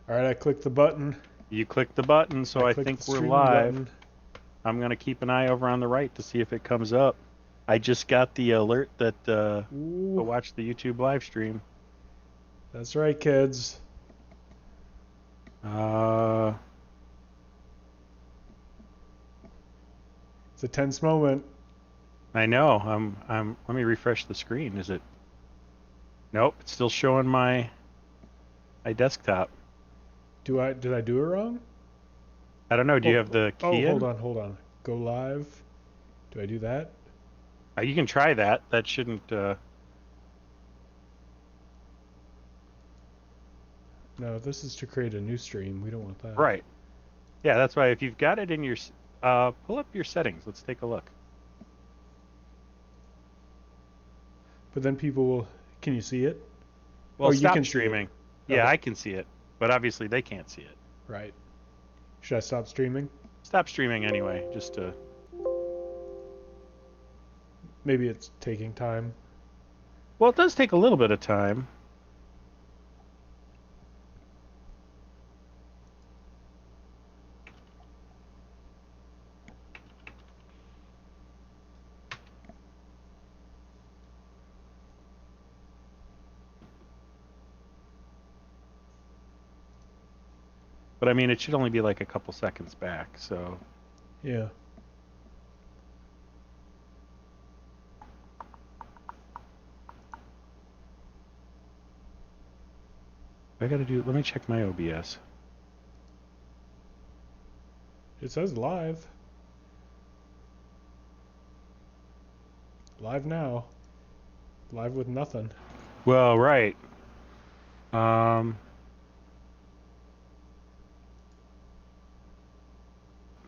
All right, I clicked the button. You click the button, so I clicked think the we're streaming live. button. I'm going to keep an eye over on the right to see if it comes up. I just got the alert that to Ooh, watch the YouTube live stream. that's right, kids. Uh, It's a tense moment. I know. Let me refresh the screen. Is it? Nope, it's still showing my desktop. Did I do it wrong? I don't know. Do you have the Oh, key in? hold on. Go live. Do I do that? You can try that. That shouldn't. No, this is to create a new stream. We don't want that. Right. Yeah, that's why if you've got it in your, pull up your settings. Let's take a look. But then people will. Can you see it? Well, Oh, you stop can see it. streaming. Yeah, Oh, I can see it, but obviously they can't see it. right. Should I stop streaming? Stop streaming anyway, just to. Maybe it's taking time. Well, it does take a little bit of time. But I mean, it should only be like a couple seconds back, so. Yeah. I gotta do. Let me check my OBS. It says live. Live now. Live with nothing. Well, right. Um.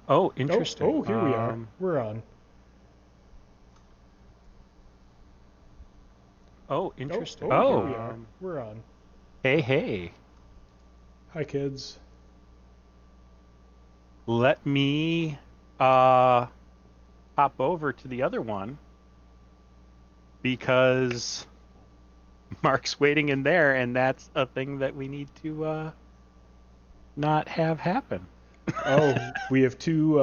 Oh, interesting. Oh, here we are. We're on. Oh, interesting. Here we are. We're on. Hey, hey. Hi, kids. Let me pop over to the other one because Mark's waiting in there, and that's a thing that we need to not have happen. Oh, we have two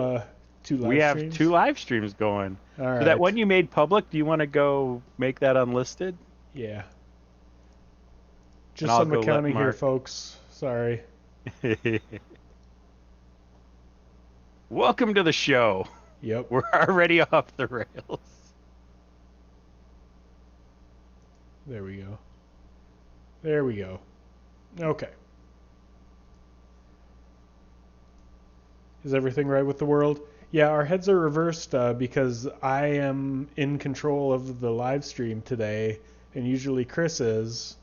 We live have two streams. live streams going. All So that right. one you made public, do you want to go make that unlisted? Yeah. And Just I'll some go let accounting here, Mark. folks. Sorry. Welcome to the show. Yep. We're already off the rails. There we go. There we go. Okay. Is everything right with the world? Yeah, our heads are reversed because I am in control of the live stream today, and usually Chris is.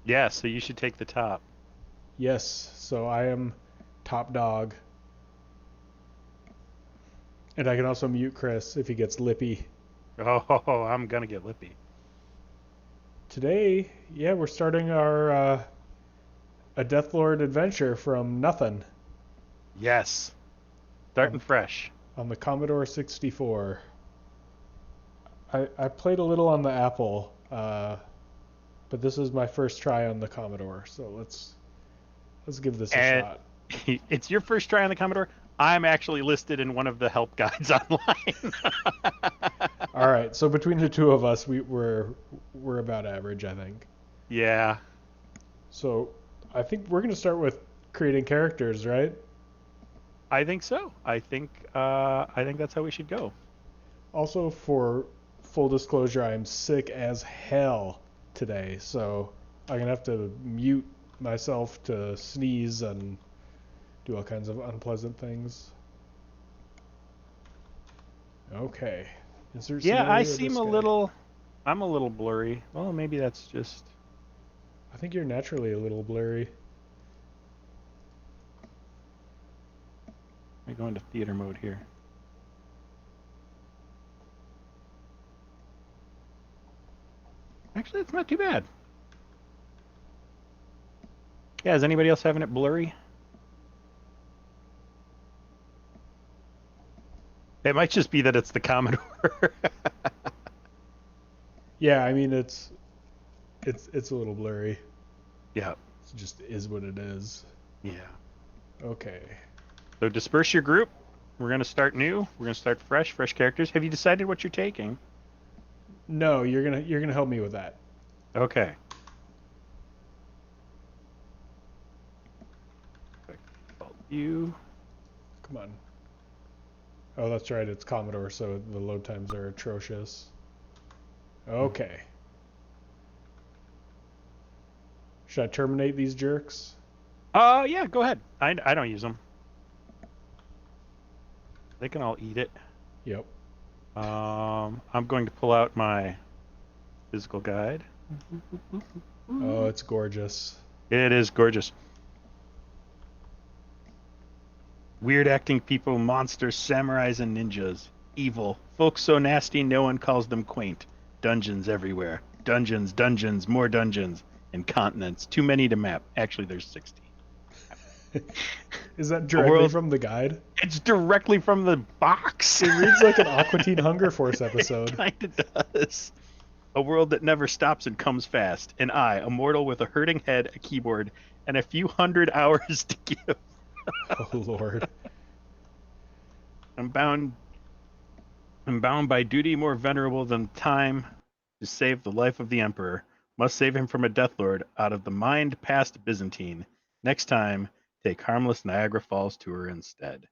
Yeah, so you should take the top. Yes, so I am top dog. And I can also mute Chris if he gets lippy. Oh, I'm gonna get lippy. Today, yeah, we're starting our a Deathlord adventure from nothing Yes. on Starting fresh. on the Commodore 64. I played a little on the Apple, but this is my first try on the Commodore, so let's give this a And shot. it's your first try on the Commodore. I'm actually listed in one of the help guides online. All right, so between the two of us, we're about average, I think. Yeah, So I think we're gonna start with creating characters, right? I think so. I think that's how we should go. Also, for full disclosure, I'm sick as hell today, so I'm gonna have to mute myself to sneeze and do all kinds of unpleasant things. Okay. Insert Yeah, I scenario seem this a guy. little. I'm a little blurry. Well, maybe that's just. I think you're naturally a little blurry. Let me go into theater mode here. Actually, it's not too bad. Yeah, is anybody else having it blurry? It might just be that it's the Commodore. Yeah, I mean it's a little blurry. Yeah. It just is what it is. Yeah. Okay. So disperse your group. We're gonna start new. We're gonna start fresh characters. Have you decided what you're taking? No, you're gonna help me with that. Okay. You. Come on. Oh, that's right. It's Commodore, so the load times are atrocious. Okay. Should I terminate these jerks? Yeah. Go ahead. I don't use them. They can all eat it. Yep. I'm going to pull out my physical guide. Oh, it's gorgeous. It is gorgeous. Weird acting people, monsters, samurais, and ninjas. Evil. Folks so nasty no one calls them quaint. Dungeons everywhere. Dungeons, more dungeons. And continents. Too many to map. Actually, there's 16. Is that A directly world. from the guide? It's directly from the box. It reads like an Aqua Teen Hunger Force It episode. kind of does. A world that never stops and comes fast. And I, a mortal with a hurting head, a keyboard, and a few hundred hours to give. Oh, Lord. I'm bound by duty more venerable than time to save the life of the Emperor. Must save him from a Deathlord out of the mind past Byzantine. Next time, take harmless Niagara Falls tour instead.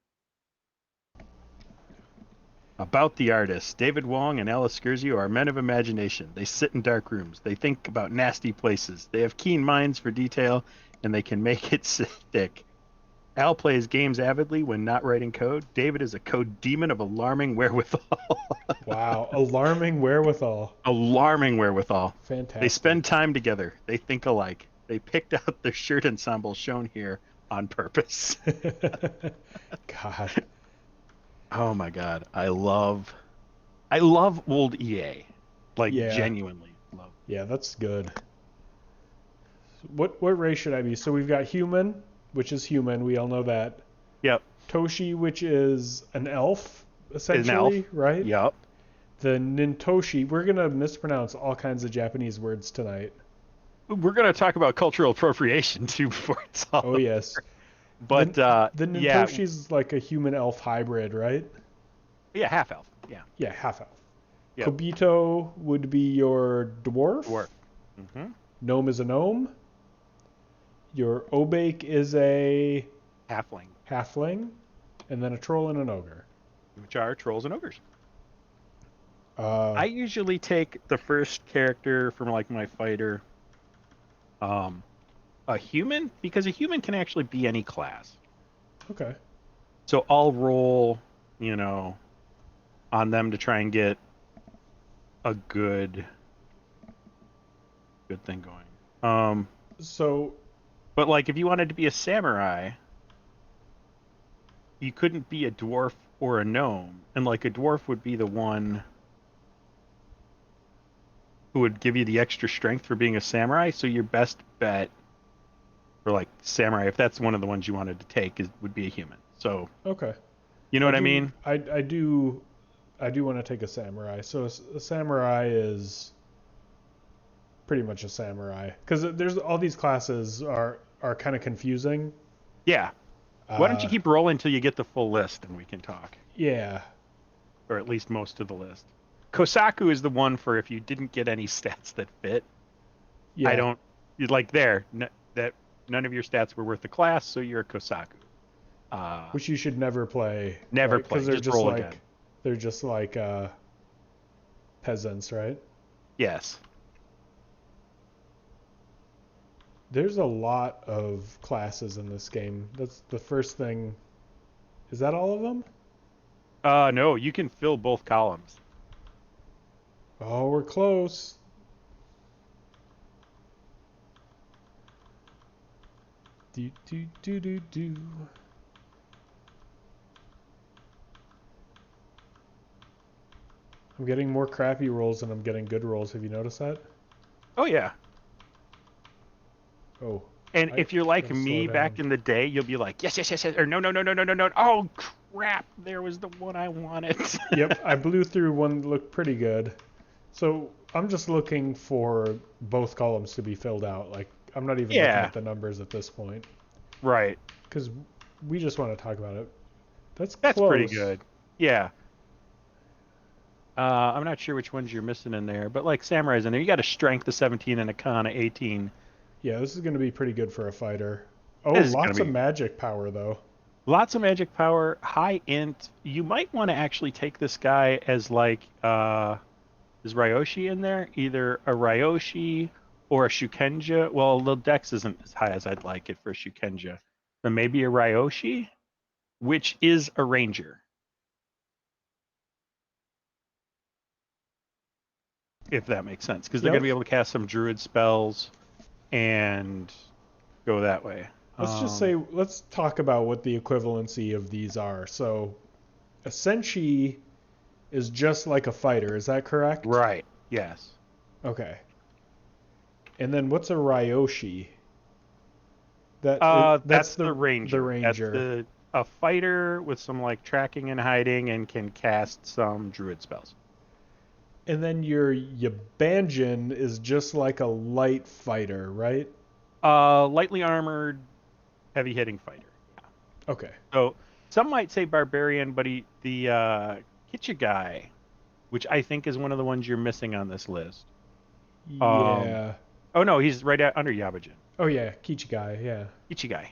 About the artists, David Wong and Alice Scurzio are men of imagination. They sit in dark rooms. They think about nasty places. They have keen minds for detail, and they can make it stick. Al plays games avidly when not writing code. David is a code demon of alarming wherewithal. Wow. Alarming wherewithal. Alarming wherewithal. Fantastic. They spend time together. They think alike. They picked out their shirt ensemble shown here on purpose. God. Oh my god. I love old EA. Like Yeah. genuinely love. Yeah, that's good. What race should I be? So we've got human, which is human. We all know that. Yep. Toshi, which is an elf, essentially, elf. right? Yep. The Nintoshi. We're gonna mispronounce all kinds of Japanese words tonight. We're gonna talk about cultural appropriation too before it's all. Oh yes. But the yeah. Nintoshi's like a human elf hybrid, right? Yeah, half elf. Yeah. Yeah, half elf. Yep. Kobito would be your dwarf. Dwarf. Mm-hmm. Gnome is a gnome. Your Obake is a Halfling. halfling, and then a troll and an ogre. Which are trolls and ogres. I usually take the first character from like my fighter, a human, because a human can actually be any class. Okay. So I'll roll, on them to try and get a good thing going. So, but like if you wanted to be a samurai, you couldn't be a dwarf or a gnome, and like a dwarf would be the one who would give you the extra strength for being a samurai. So your best bet for like samurai, if that's one of the ones you wanted to take, would be a human. So okay. you know what I mean? I do want to take a samurai. So a samurai is pretty much a samurai because there's all these classes are kind of confusing. Yeah. Why don't you keep rolling until you get the full list and we can talk? Yeah. Or at least most of the list. Kosaku is the one for if you didn't get any stats that fit. Yeah. I don't like there that none of your stats were worth the class, so you're a Kosaku. Which you should never play. Never right? play. Because they're just just roll like again. they're just like peasants, right? Yes. There's a lot of classes in this game. That's the first thing. Is that all of them? No, you can fill both columns. Oh, we're close. Do. I'm getting more crappy rolls than I'm getting good rolls. Have you noticed that? Oh yeah. Oh. And if you're like me back in the day, you'll be like, yes, or no. Oh crap, there was the one I wanted. Yep, I blew through one that looked pretty good. So I'm just looking for both columns to be filled out. Like I'm not even looking at the numbers at this point. Right. Because we just want to talk about it. That's That's pretty close. good. Yeah. I'm not sure which ones you're missing in there, but like Samurai's in there. You got a strength of 17 and a con of 18. Yeah, this is going to be pretty good for a fighter. Oh, This is going lots to of be magic power, though. lots of magic power, high int. You might want to actually take this guy as like, is Ryoshi in there? Either a Ryoshi or a Shukenja. Well, the dex isn't as high as I'd like it for a Shukenja. But maybe a Ryoshi, which is a ranger, if that makes sense. Because they're going to Yep. be able to cast some druid spells and go that way. Let's talk about what the equivalency of these are. So, a Senshi is just like a fighter, is that correct? Right. Yes. Okay. And then what's a Ryoshi? That's That's the the ranger. That's ranger. the a fighter with some like tracking and hiding and can cast some druid spells. And then your Yabanjin is just like a light fighter, right? Lightly armored, heavy hitting fighter. Okay. So some might say barbarian, but the Kichigai, which I think is one of the ones you're missing on this list. Um, Yeah. oh no, he's right under Yabajin. Oh yeah, Kichigai, yeah. Kichigai.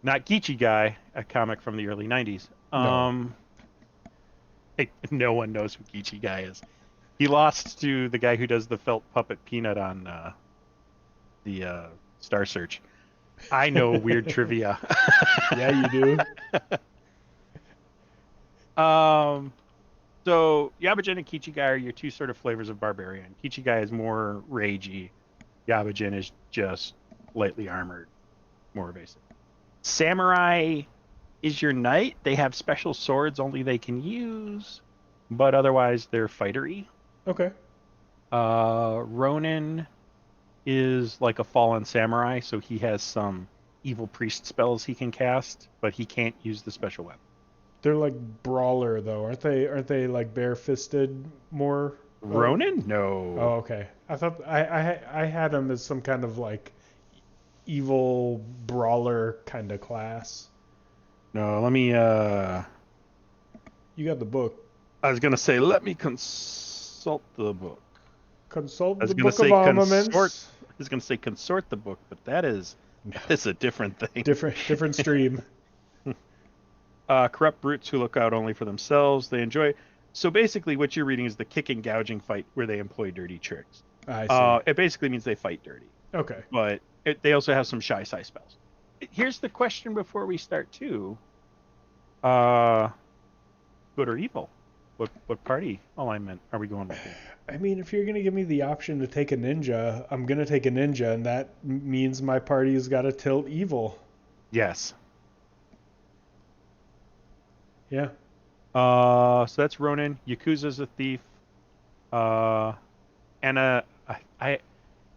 Not Kichigai, a comic from the early 90s. No. No one knows who Kichigai is. He lost to the guy who does the felt puppet Peanut on the Star Search. I know weird trivia. Yeah, you do. So Yabajin and Kichigai are your two sort of flavors of barbarian. Kichigai is more ragey. Yabajin is just lightly armored, more evasive. Samurai is your knight. They have special swords only they can use, but otherwise they're fightery. Okay. Ronin is like a fallen samurai, so he has some evil priest spells he can cast, but he can't use the special weapon. They're like brawler though, aren't they? Aren't they like bare-fisted more? Ronin? Oh, No. okay. I thought I had them as some kind of like evil brawler kind of class. No, let me You got the book. I was gonna say let me consult the book. I Consult was the gonna book of say consort armaments. I was gonna say consort the book, but that is No, a different thing. different stream. Corrupt brutes who look out only for themselves. They enjoy. So basically, what you're reading is the kick and gouging fight where they employ dirty tricks. I see. It basically means they fight dirty, Okay. but they also have some shy side spells. Here's the question before we start too. Uh, Good or evil? What party alignment are we going with here? I mean, if you're gonna give me the option to take a ninja, I'm gonna take a ninja, and that means my party's got to tilt evil. Yes. Yeah. So that's Ronin. Yakuza's a thief. Uh, Anna, I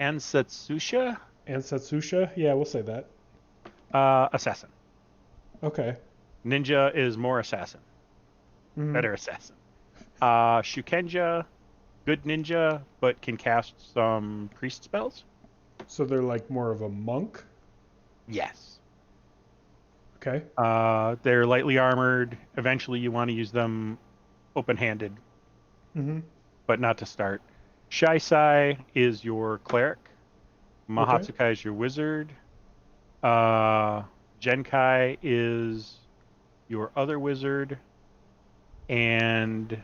Ansatsusha, And Satsusha? Yeah, we'll say that. assassin. Okay. Ninja is more assassin, Hmm. better assassin. Shukenja, good ninja, but can cast some priest spells. So they're like more of a monk? Yes. Okay. They're lightly armored. Eventually, you want to use them open-handed, Hmm. but not to start. Shaisai is your cleric. Okay. Mahatsukai is your wizard. Uh, Genkai is your other wizard. And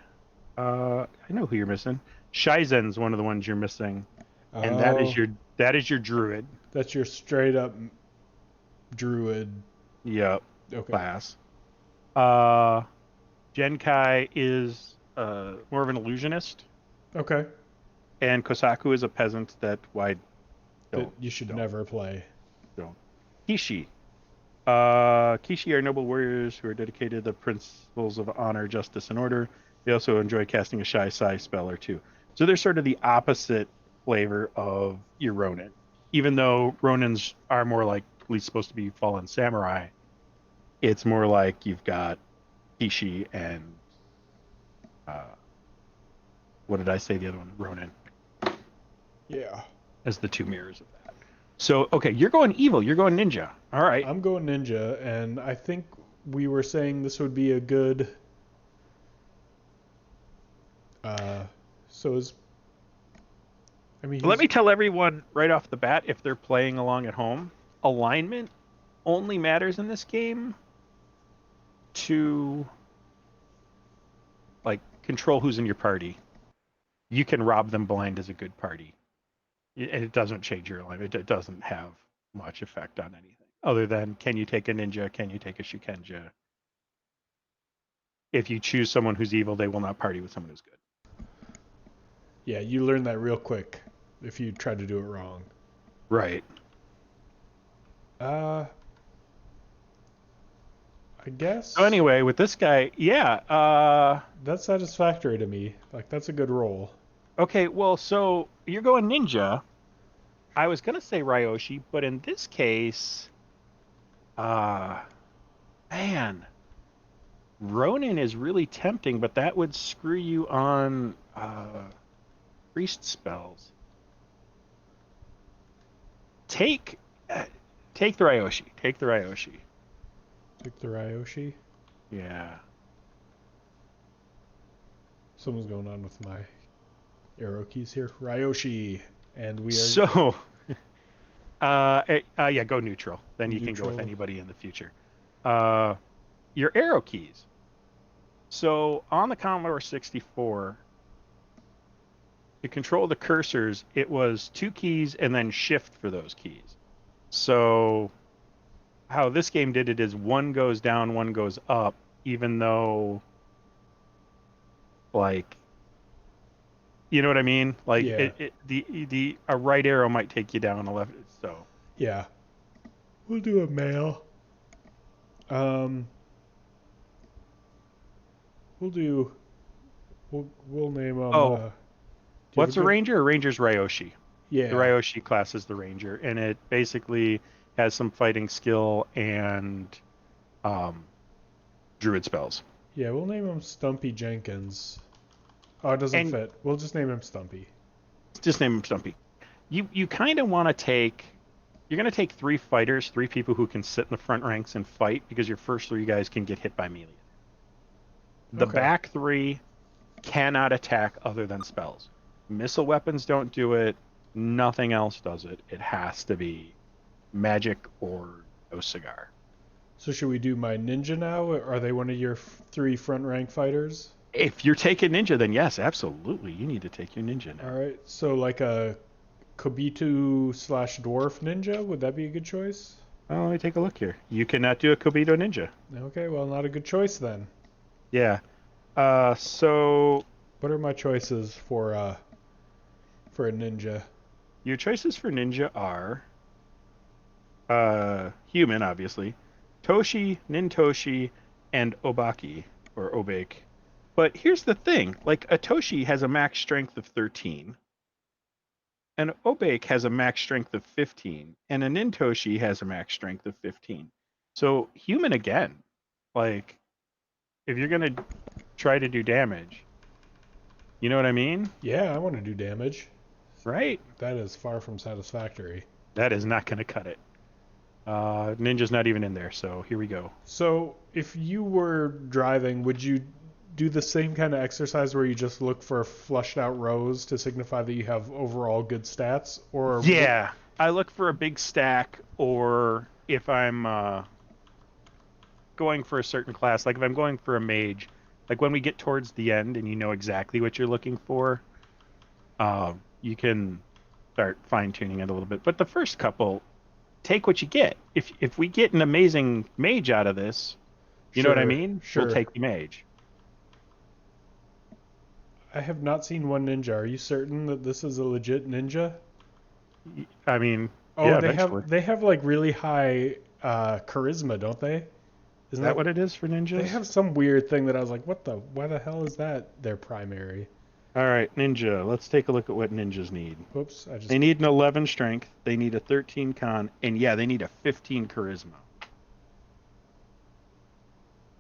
I know who you're missing. Shizen's one of the ones you're missing, and Oh, that is your druid. that's your straight up druid. Yep, Okay. class. Uh, Genkai is more of an illusionist, Okay. and Kosaku is a peasant that why That don't you should don't never play. don't. Kishi. Kishi are noble warriors who are dedicated to the principles of honor, justice, and order. They also enjoy casting a shy sai spell or two. So they're sort of the opposite flavor of your Ronin. Even though Ronins are more like at least supposed to be fallen samurai, it's more like you've got Kishi and uh, what did I say the other one? Ronin Yeah. as the two mirrors of that. So, okay, you're going evil. You're going ninja. All right. I'm going ninja, and I think we were saying this would be a good. Uh, so is. I mean, Let he's. me tell everyone right off the bat, if they're playing along at home, alignment only matters in this game to like control who's in your party. You can rob them blind as a good party. And it doesn't change your alignment. It doesn't have much effect on anything other than can you take a ninja? Can you take a shukenja? If you choose someone who's evil, they will not party with someone who's good. Yeah, you learn that real quick if you try to do it wrong. Right. Uh, I guess. So anyway, with this guy, yeah. That's satisfactory to me. Like, that's a good roll. Okay, well, so you're going ninja. I was gonna say Ryoshi, but in this case, uh, man, Ronin is really tempting, but that would screw you on priest spells. Take, uh, take the Ryoshi. Take the Ryoshi. Like the Ryoshi. Yeah. Something's going on with my arrow keys here. Ryoshi. And we are So, yeah, go neutral. Then you can go with neutral. anybody in the future. Uh, your arrow keys. So on the Commodore 64, to control the cursors, it was 2 keys and then shift for those keys. So how this game did it is one goes down, one goes up, even though, like, you know what I mean? Like Yeah. the a right arrow might take you down, a left. So Yeah. We'll do a male. Um, we'll do. We'll name him. oh, Do you have a what's a good? ranger? A ranger's Ryoshi. The Yeah. Ryoshi class is the ranger, and it basically has some fighting skill and um, druid spells. Yeah. We'll name him Stumpy Jenkins. Oh, it doesn't And fit. We'll just name him Stumpy. just name him Stumpy. You kind of want to take. You're going to take 3 fighters, 3 people who can sit in the front ranks and fight because your first 3 guys can get hit by melee. The Okay. back 3 cannot attack other than spells. Missile weapons don't do it. Nothing else does it. It has to be magic or no cigar. So should we do my ninja now? Are they one of your 3 front rank fighters? If you're taking ninja, then yes, absolutely. You need to take your ninja All now. right. So like a Kobitu slash dwarf ninja, would that be a good choice? Oh, let me take a look here. You cannot do a Kobito ninja. Okay, well, not a good choice then. Yeah. So What are my choices for a ninja? your choices for ninja are human, obviously, Toshi, Nintoshi, and Obaki, or Obake. But here's the thing, like a Toshi has a max strength of 13, and Obake has a max strength of 15, and a Nintoshi has a max strength of 15. So human again, like if you're gonna try to do damage, you know what I mean? Yeah, I want to do damage. Right? That is far from satisfactory. That is not gonna cut it. Ninja's not even in there, so here we go. So, if you were driving, would you do the same kind of exercise where you just look for flushed out rows to signify that you have overall good stats? Or Yeah, I look for a big stack, or if I'm going for a certain class, like if I'm going for a mage, like when we get towards the end and you know exactly what you're looking for, you can start fine tuning it a little bit. But the first couple, take what you get. If we get an amazing mage out of this, you know what I sure, mean? We'll sure. take the mage. I have not seen one ninja. Are you certain that this is a legit ninja? I mean, Oh, yeah, they eventually. have they have like really high charisma, don't they? Is Isn't that that what it is for they ninjas? have some weird thing that I was like, what the? Why the hell is that their primary? All right, ninja. Let's take a look at what ninjas need. Whoops, I just They need an 11 strength. They need a 13 con, and yeah, they need a 15 charisma.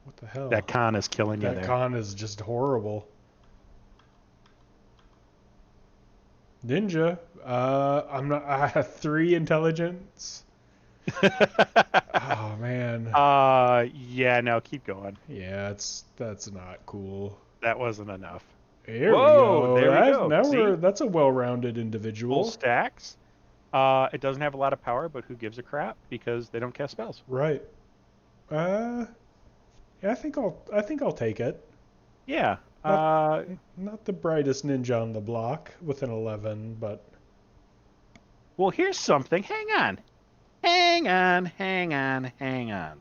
what the hell? That con is killing you That there. con is just horrible. Ninja. I'm not. I have 3 intelligence. Oh man. Yeah, no, keep going. Yeah, that's not cool. That wasn't enough. There we Whoa, go. there we That go. now See? that's a well-rounded Full individual. stacks. It doesn't have a lot of power, but who gives a crap? Because they don't cast spells. Right. Yeah, I think I'll take it. Yeah. Not not the brightest ninja on the block with an 11, but Well, here's something. Hang on. Hang on, hang on, hang on.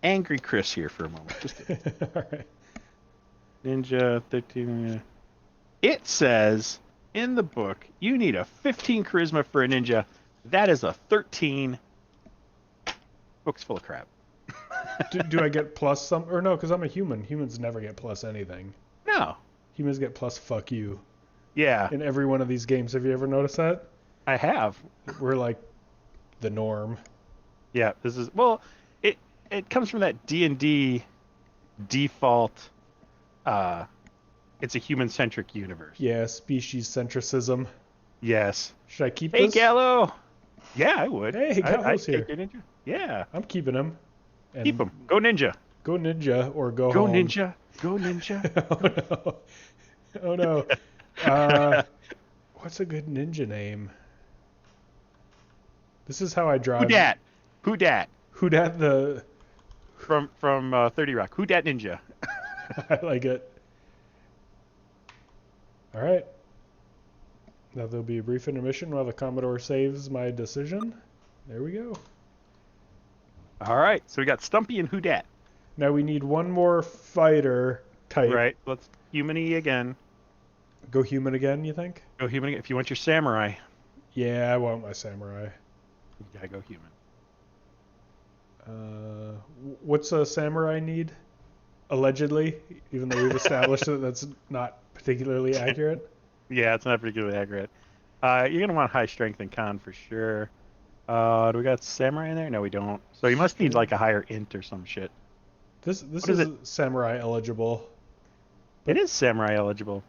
Angry Chris here for a moment. Just all right. Ninja 13. It says in the book you need a 15 charisma for a ninja. That is a 13. Book's full of crap. Do I get plus some or no? Because I'm a human. Humans never get plus anything. No. Humans get plus fuck you Yeah, in every one of these games. Have you ever noticed that? I have. We're like the norm. Yeah, this is well. It comes from that D&D default. Uh, it's a human-centric universe. Yeah, species centricism. Yes. Should I keep Hey, this? Gallo. Yeah, I would. Hey, Gallo's I'd here. take your ninja. Yeah. I'm keeping him. And Keep him. Go ninja. Go ninja or go Go home. ninja. Go ninja. Oh no. Oh no. What's a good ninja name? This is how I drive. Who dat? Who dat? Who dat the? From 30 Rock. Who dat ninja? I like it. All right. Now there'll be a brief intermission while the Commodore saves my decision. There we go. All right. So we got Stumpy and Who dat. Now we need one more fighter type. Right. Let's human-y again. Go human again, you think? Go human again. If you want your samurai, Yeah, I want my samurai. you gotta go human. What's a samurai need? Allegedly, even though we've established that that's not particularly accurate. Yeah, it's not particularly accurate. You're gonna want high strength and con for sure. Do we got samurai in there? No, we don't. So you must need like a higher int or some shit. This What is is samurai eligible. It is samurai eligible.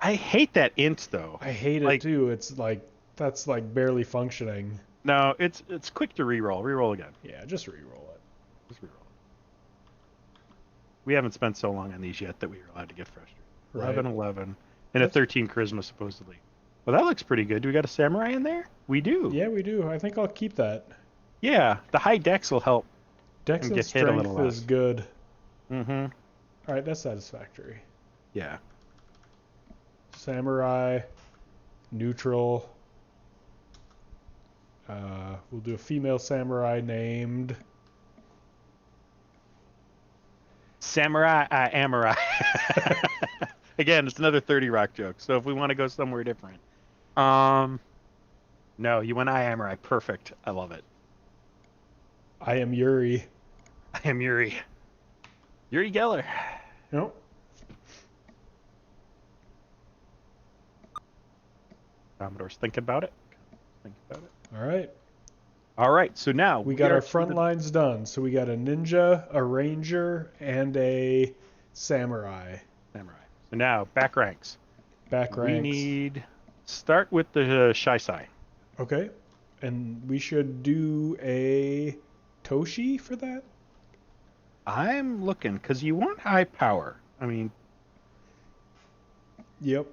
I hate that int though. I hate it too. It's like that's like barely functioning. No, it's quick to reroll. Reroll again. Yeah, just re-roll it. Just reroll. We haven't spent so long on these yet that we were allowed to get frustrated. Right. 11, and a 13 charisma supposedly. Well, that looks pretty good. Do we got a samurai in there? We do. Yeah, we do. I think I'll keep that. Yeah, the high dex will help. Dex And and get hit a little strength is less. good. Mm-hmm. All right, that's satisfactory. Yeah. Samurai, neutral. We'll do a female samurai named. Samurai Amurai. Again, it's another 30 Rock joke. So if we want to go somewhere different. No, you went Amurai. Perfect. I love it. I am Yuri. I am Yuri. Yuri Geller. Nope. Commodore's thinking about it. Think about it. All right. All right, so now We got are our to front the- lines done. So we got a ninja, a ranger, and a samurai. Samurai. So now back ranks. Back We ranks. need start with the Shisai. Okay. And we should do a Toshi for that? I'm looking because you want high power. I mean, Yep.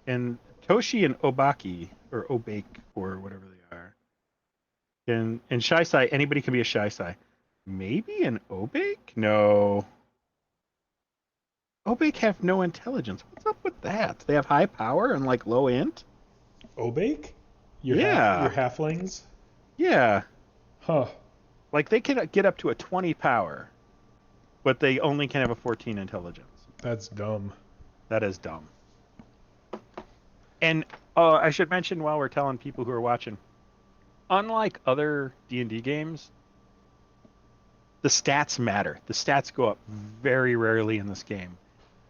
and Toshi and Obaki or Obake or whatever they are. And Shisai, anybody can be a Shisai. Maybe an Obake? No. Obake have no intelligence. What's up with that? They have high power and like low int? Obake? Yeah. Your halflings? Yeah. Huh. Like they can get up to a 20 power, but they only can have a 14 intelligence. That's dumb. That is dumb. And I should mention while we're telling people who are watching, unlike other D&D games, the stats matter. The stats go up very rarely in this game.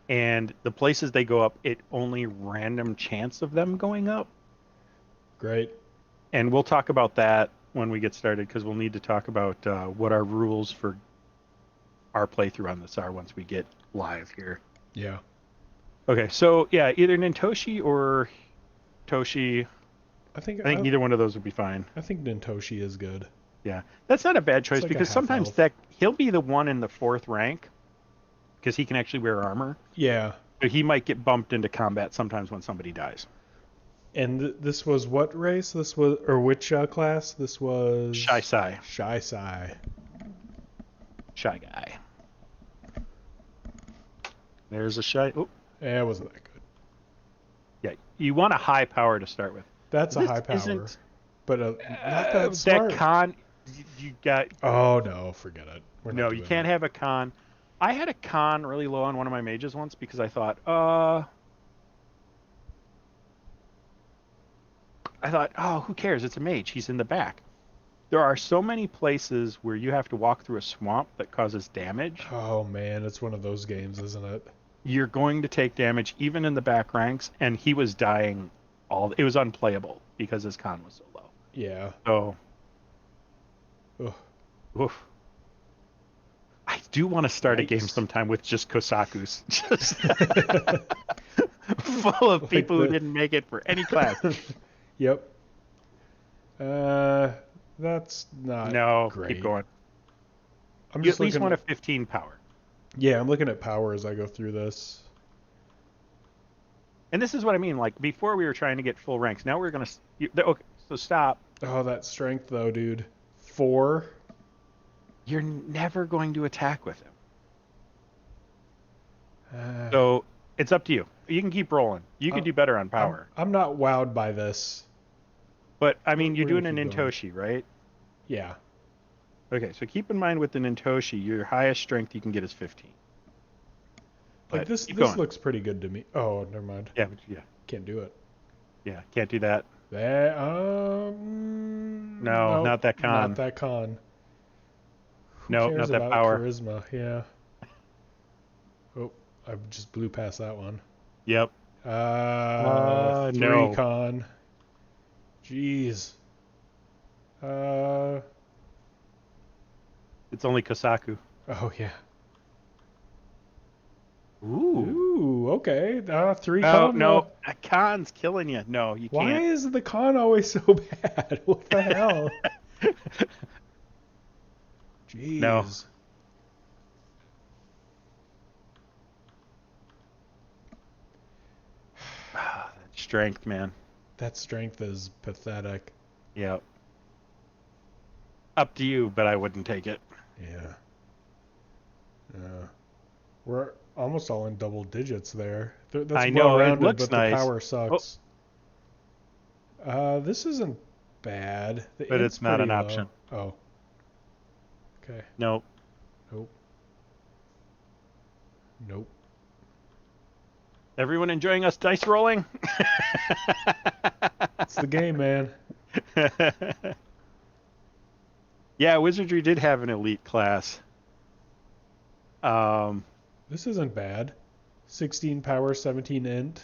And the places they go up, it only random chance of them going up. Great. And we'll talk about that when we get started because we'll need to talk about what our rules for our playthrough on this are once we get live here. Yeah. Okay, so yeah, either Nintoshi or Toshi. I think I think either one of those would be fine. I think Nintoshi is good. Yeah, that's not a bad It's choice like a because half sometimes elf. that he'll be the one in the fourth rank because he can actually wear armor, Yeah. but he might get bumped into combat sometimes when somebody dies. And this was what race? This was or which class? This Shy was Sai, Shy Sai. shy guy. There's a shy. Oh, Yeah, it wasn't that good. yeah. You want a high power to start with. That's a This high power, isn't but not that that smart. con. You got Oh no, forget it. We're not no. You doing can't it. have a con. I had a con really low on one of my mages once because I thought, oh, who cares? It's a mage. He's in the back. There are so many places where you have to walk through a swamp that causes damage. Oh man, it's one of those games, isn't it? You're going to take damage even in the back ranks, and he was dying it was unplayable because his con was so low. Yeah. So, Ugh. oof. I do want to start a game Yikes. sometime with just Kosakus, just full of Like people who didn't make it for any class. Yep. Uh, that's not No, great. keep going. I'm You just at least looking. want a 15 power. Yeah, I'm looking at power as I go through this. And this is what I mean. Like before, we were trying to get full ranks. Now we're gonna. Okay, so stop. Oh, that strength though, dude. 4. You're never going to attack with him. Uh, So it's up to you. You can keep rolling. You could do better on power. I'm not wowed by this. But I mean, you're We're gonna doing an keep going. Nintoshi, right? Yeah. Okay, so keep in mind with the Nintoshi, your highest strength you can get is 15. Like But this keep this going. looks pretty good to me. Oh, never mind. Yeah, Can't do it. yeah. Can't do that. That No, nope, not that not con. that con. Who No, cares not that about power. charisma? Yeah. Oh, I just blew past that one. Yep. 3 No. con. Jeez. Uh It's only Kosaku. oh yeah. Ooh. Ooh, okay. 3 No, con no. A con's killing you. No, you Why can't. is the con always so bad? What the hell? No. Jeez. Strength, man. That strength is pathetic. Yep. Up to you, but I wouldn't take it. Yeah. Yeah. We're almost all in double digits there. That's I well know, it rounded, looks but the nice. power Oh, sucks. This isn't bad. The but int's it's not pretty an low. option. Oh. Okay. Nope. Nope. Nope. Everyone enjoying us dice rolling? It's the game, man. Yeah, Wizardry did have an elite class. This isn't bad. 16 power, 17 int.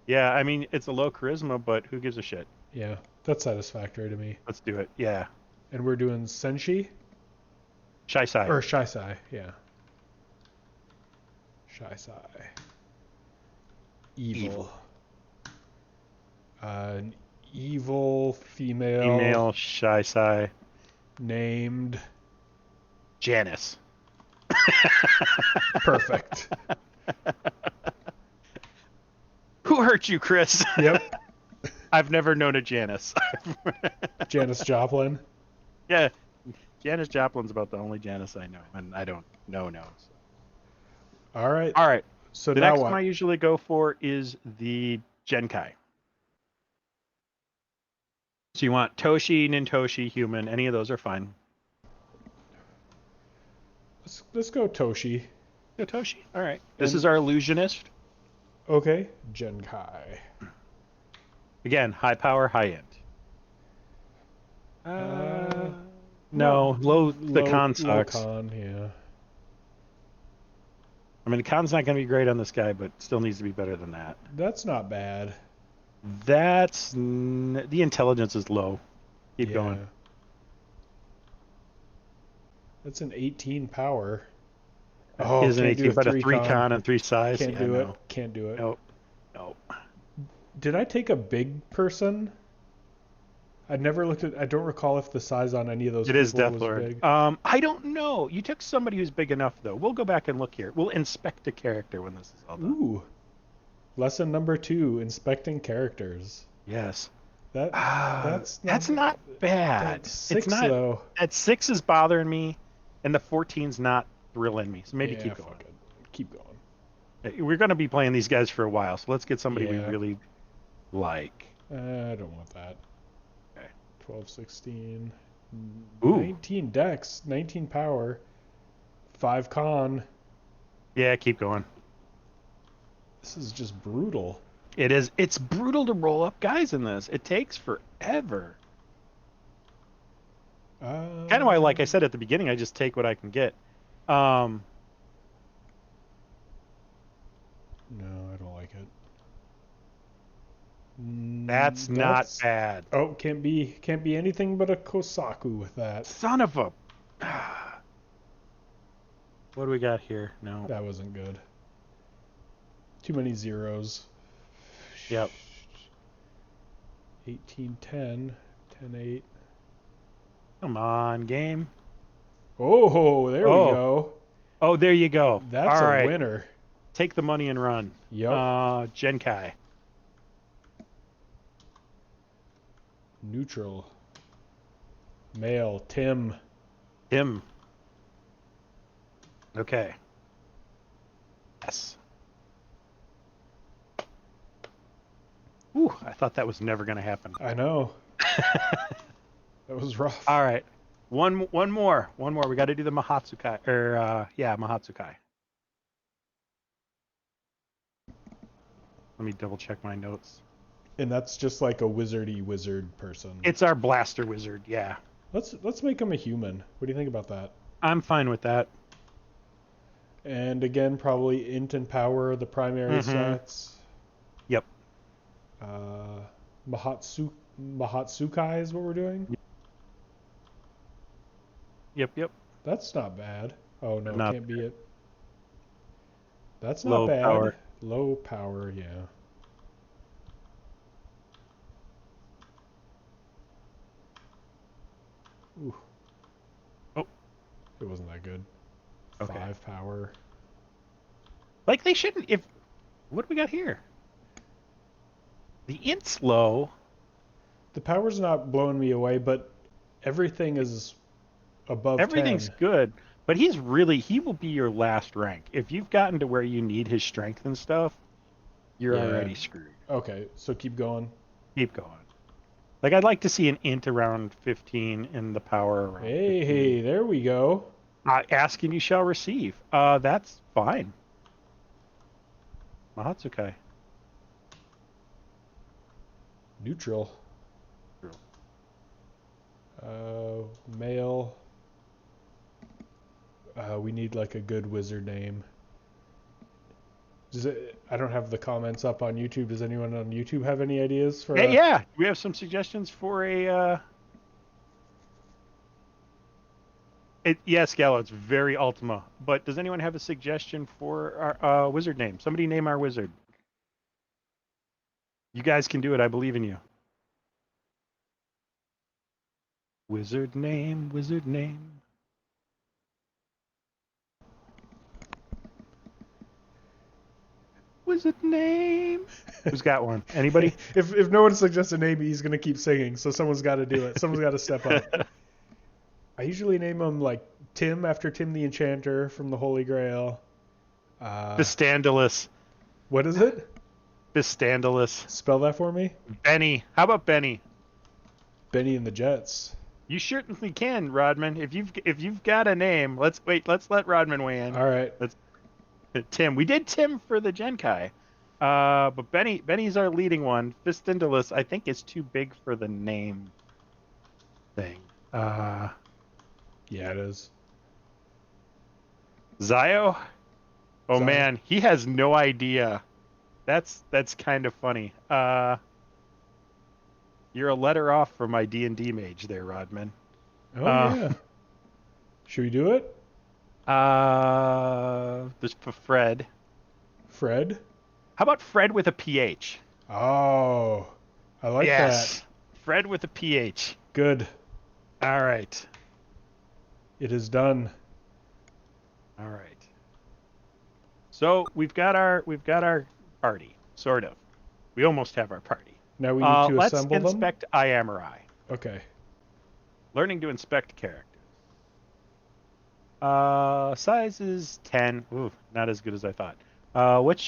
Yeah, I mean, it's a low charisma, but who gives a shit? Yeah, that's satisfactory to me. Let's do it. Yeah. And we're doing Senshi? Shy Sai. Or Shisai, yeah. Shisai. Evil. An evil Female Shy Sai. named Janice. Perfect. Who hurt you, Chris? Yep. I've never known a Janice. Janis Joplin. Yeah, Janice Joplin's about the only Janice I know, and I don't know. So. All right. All right. So The now next what? one I usually go for is the Genkai. So you want Toshi, Nintoshi, human. Any of those are fine. Let's go Toshi. Go Toshi. All right. This is our illusionist. Okay. Genkai. Again, high power, high end. No, low. The con sucks. Low con, yeah. I mean, the con's not going to be great on this guy, but still needs to be better than that. That's not bad. The intelligence is low. Keep going. That's an 18 power. Oh, Isn't can't do 18, a but a 3 3 con. con and 3 size. Can't Yeah, do it. no. Can't do it. Nope. Nope. Did I take a big person? I never looked at. I don't recall if the size on any of those It is people was Deathlord. big. I don't know. You took somebody who's big enough, though. We'll go back and look here. We'll inspect a character when this is all done. Ooh. Lesson number 2: inspecting characters. Yes. That That's not bad. That It's 6 not. though. That 6 is bothering me, and the 14's not thrilling me. So maybe Yeah, keep going. fuck it. Keep going. We're going to be playing these guys for a while, so let's get somebody we Yeah. really like. I don't want that. Okay. 12, 16, Ooh. 19 dex, 19 power, 5 con. Yeah, keep going. This is just brutal. It is. It's brutal to roll up guys in this. It takes forever. Kind of why, like I said at the beginning, I just take what I can get. No, I don't like it. That's not bad. Oh, can't be anything but a Kosaku with that. Son of a. What do we got here? No. That wasn't good. Too many zeros. Yep. 18, 10, 10, 8. Come on, game. Oh, there we go. Oh, there you go. That's All a right. winner. Take the money and run. Yep. Genkai. Neutral. Male. Tim. Tim. Okay. Yes. Ooh, I thought that was never going to happen. I know. That was rough. All right. One more. We got to do the Mahatsukai. Mahatsukai. Let me double check my notes. And that's just like a wizardy wizard person. It's our blaster wizard, yeah. Let's make him a human. What do you think about that? I'm fine with that. And again, probably int and power, the primary sets. Yep. Mahatsukai is what we're doing? Yep. That's not bad. Oh no, Not can't be it. That's not Low bad. power. Low power, yeah. Ooh. Oh. It wasn't that good. Okay. 5 power. Like they shouldn't. What do we got here? The int's low. The power's not blowing me away, but everything is above Everything's 10. good, but he will be your last rank. If you've gotten to where you need his strength and stuff, you're already screwed. Okay, so keep going. Keep going. Like I'd like to see an int around 15 and the power around 15. Hey, there we go. Ask and you shall receive. That's fine. Mahatsukai. Neutral. Male. We need like a good wizard name. I don't have the comments up on YouTube. Does anyone on YouTube have any ideas for? Yeah. We have some suggestions for a. Yes, Gallo, it's very Ultima. But does anyone have a suggestion for our wizard name? Somebody name our wizard. You guys can do it. I believe in you. Wizard name, wizard name. Wizard name. Who's got one? Anybody? If no one suggests a name, he's gonna keep singing. So someone's got to do it. Someone's got to step up. I usually name him like Tim after Tim the Enchanter from the Holy Grail. Bistandalus. What is it? Bistandalus. Spell that for me. Benny. How about Benny? Benny and the Jets. You certainly can, Rodman. If you've got a name, let's let Rodman weigh in. All right. Tim. We did Tim for the Genkai. But Benny's our leading one. Bistandalus, I think, is too big for the name thing. Yeah, it is. Zio? Oh Zio. Man, he has no idea. That's kind of funny. You're a letter off from my D&D mage there, Rodman. Oh yeah. Should we do it? There's Fred. Fred? How about Fred with a PH? Oh, I like that. Yes. Fred with a PH. Good. All right. It is done. All right. So we've got our party, sort of. We almost have our party. Now we need to Let's assemble them. inspect I am or I. Okay. Learning to inspect characters. Size is 10. Ooh, not as good as I thought. What's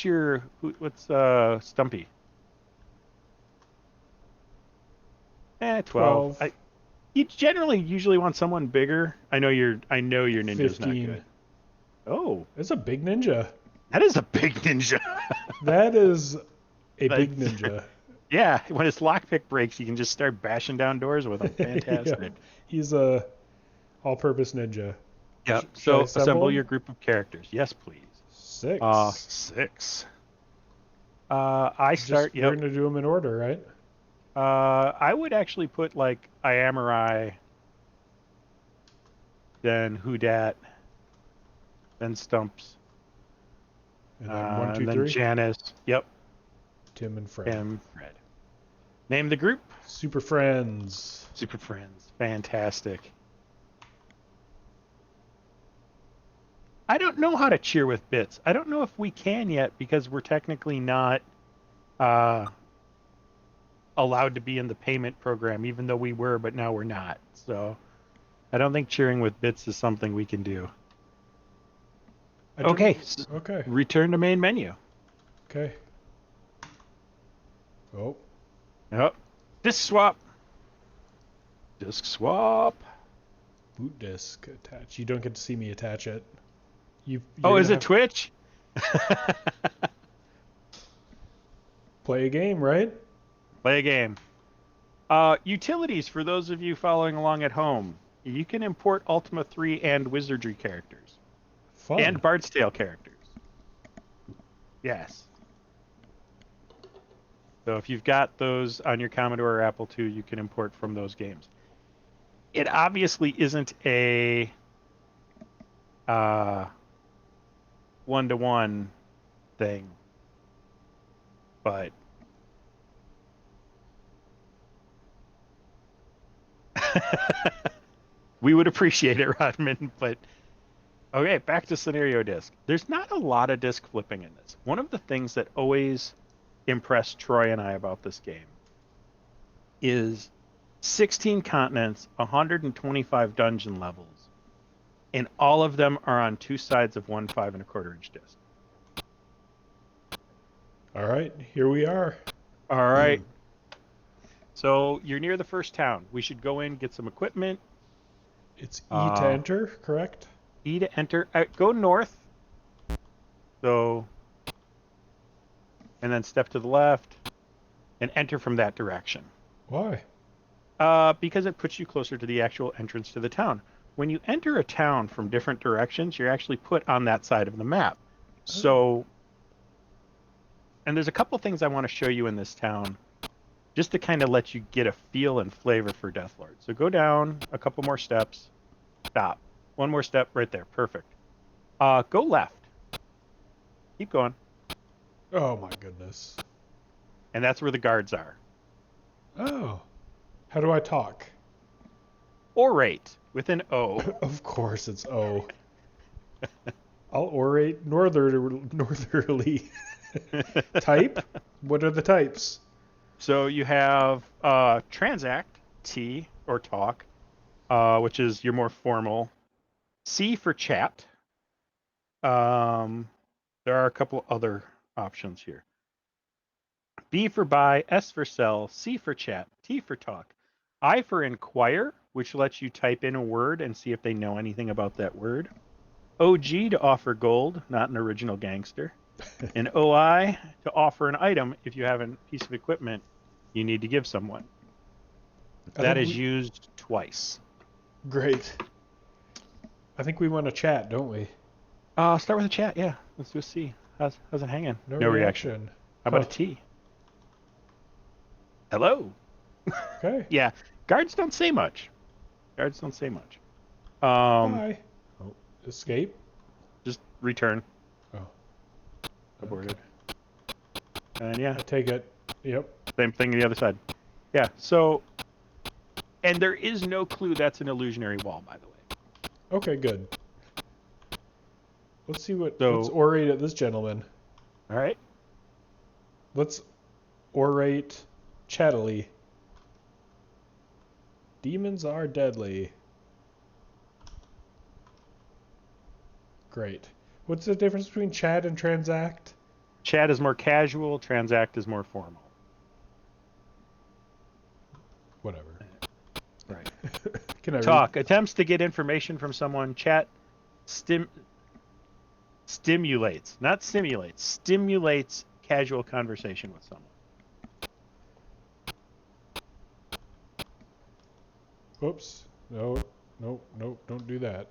Stumpy? 12. 12, You generally usually want someone bigger. I know your ninja's not 15. good. Oh, It's a big ninja. that is a big ninja. That is a Like, big ninja. yeah, when his lockpick breaks, you can just start bashing down doors with him. Yeah. Fantastic. He's a all-purpose ninja. Yep. Should I So assemble assemble him? your group of characters. Yes, please. 6. 6. I Just start. we're Yep. gonna do them in order, right? I would actually put like I am or I, then Who Dat, then Stumps, And then one, two, and then three. Janice. Yep. Tim and Fred. And Fred. Name the group. Super Friends. Super Friends. Fantastic. I don't know how to cheer with bits. I don't know if we can yet because we're technically not uh, allowed to be in the payment program, even though we were, but now we're not. So I don't think cheering with bits is something we can do. Okay. Okay. Return to main menu. Okay. Oh. Yep. Disk swap. Disk swap. Boot disk attach. You don't get to see me attach it. You're Oh, is gonna it Twitch? play a game, right? Play a game. Utilities for those of you following along at home. You can import Ultima 3 and Wizardry characters. Fun. And Bard's Tale characters. Yes. So if you've got those on your Commodore or Apple II, you can import from those games. It obviously isn't a one-to-one thing, but we would appreciate it, Rodman. But okay, back to scenario disc. There's not a lot of disc flipping in this. One of the things that always impressed Troy and I about this game is 16 continents, 125 dungeon levels, and all of them are on two sides of one 5 1/4 inch disc. All right, here we are. All right. So you're near the first town. We should go in, get some equipment. It's E to enter, correct? E to enter. Go north. So, and then step to the left, and enter from that direction. Why? Because it puts you closer to the actual entrance to the town. When you enter a town from different directions, you're actually put on that side of the map. So, and there's a couple things I want to show you in this town, just to kind of let you get a feel and flavor for Deathlord. So go down a couple more steps. Stop. One more step right there. Perfect. Go left. Keep going. Oh my goodness. And that's where the guards are. Oh. How do I talk? Orate with an O. Of course it's O. I'll orate northerly. Type? What are the types? So you have transact, T, or talk, which is your more formal. C for chat. There are a couple other options here. B for buy, S for sell, C for chat, T for talk, I for inquire, which lets you type in a word and see if they know anything about that word. OG to offer gold, not an original gangster. And OI to offer an item if you have a piece of equipment you need to give someone. That is used twice. Great. I think we want to chat, don't we? Start with a chat, yeah. Let's do a C. How's it hanging? No reaction. How about a T? Hello. Okay. Yeah. Guards don't say much. Bye. Oh, escape. return. Oh. Aborted. And yeah, I take it. Yep. same thing the other side. Yeah, so... And there is no clue that's an illusionary wall, by the way. Okay, good. Let's see what... So, let's orate at this gentleman. all right. Let's orate chattily. Demons are deadly. Great. What's the difference between chat and transact? Chat is more casual. Transact is more formal. Whatever. Right. Can I Talk. Attempts to get information from someone. Chat stimulates, not simulates, stimulates casual conversation with someone. Oops. No, nope, don't do that.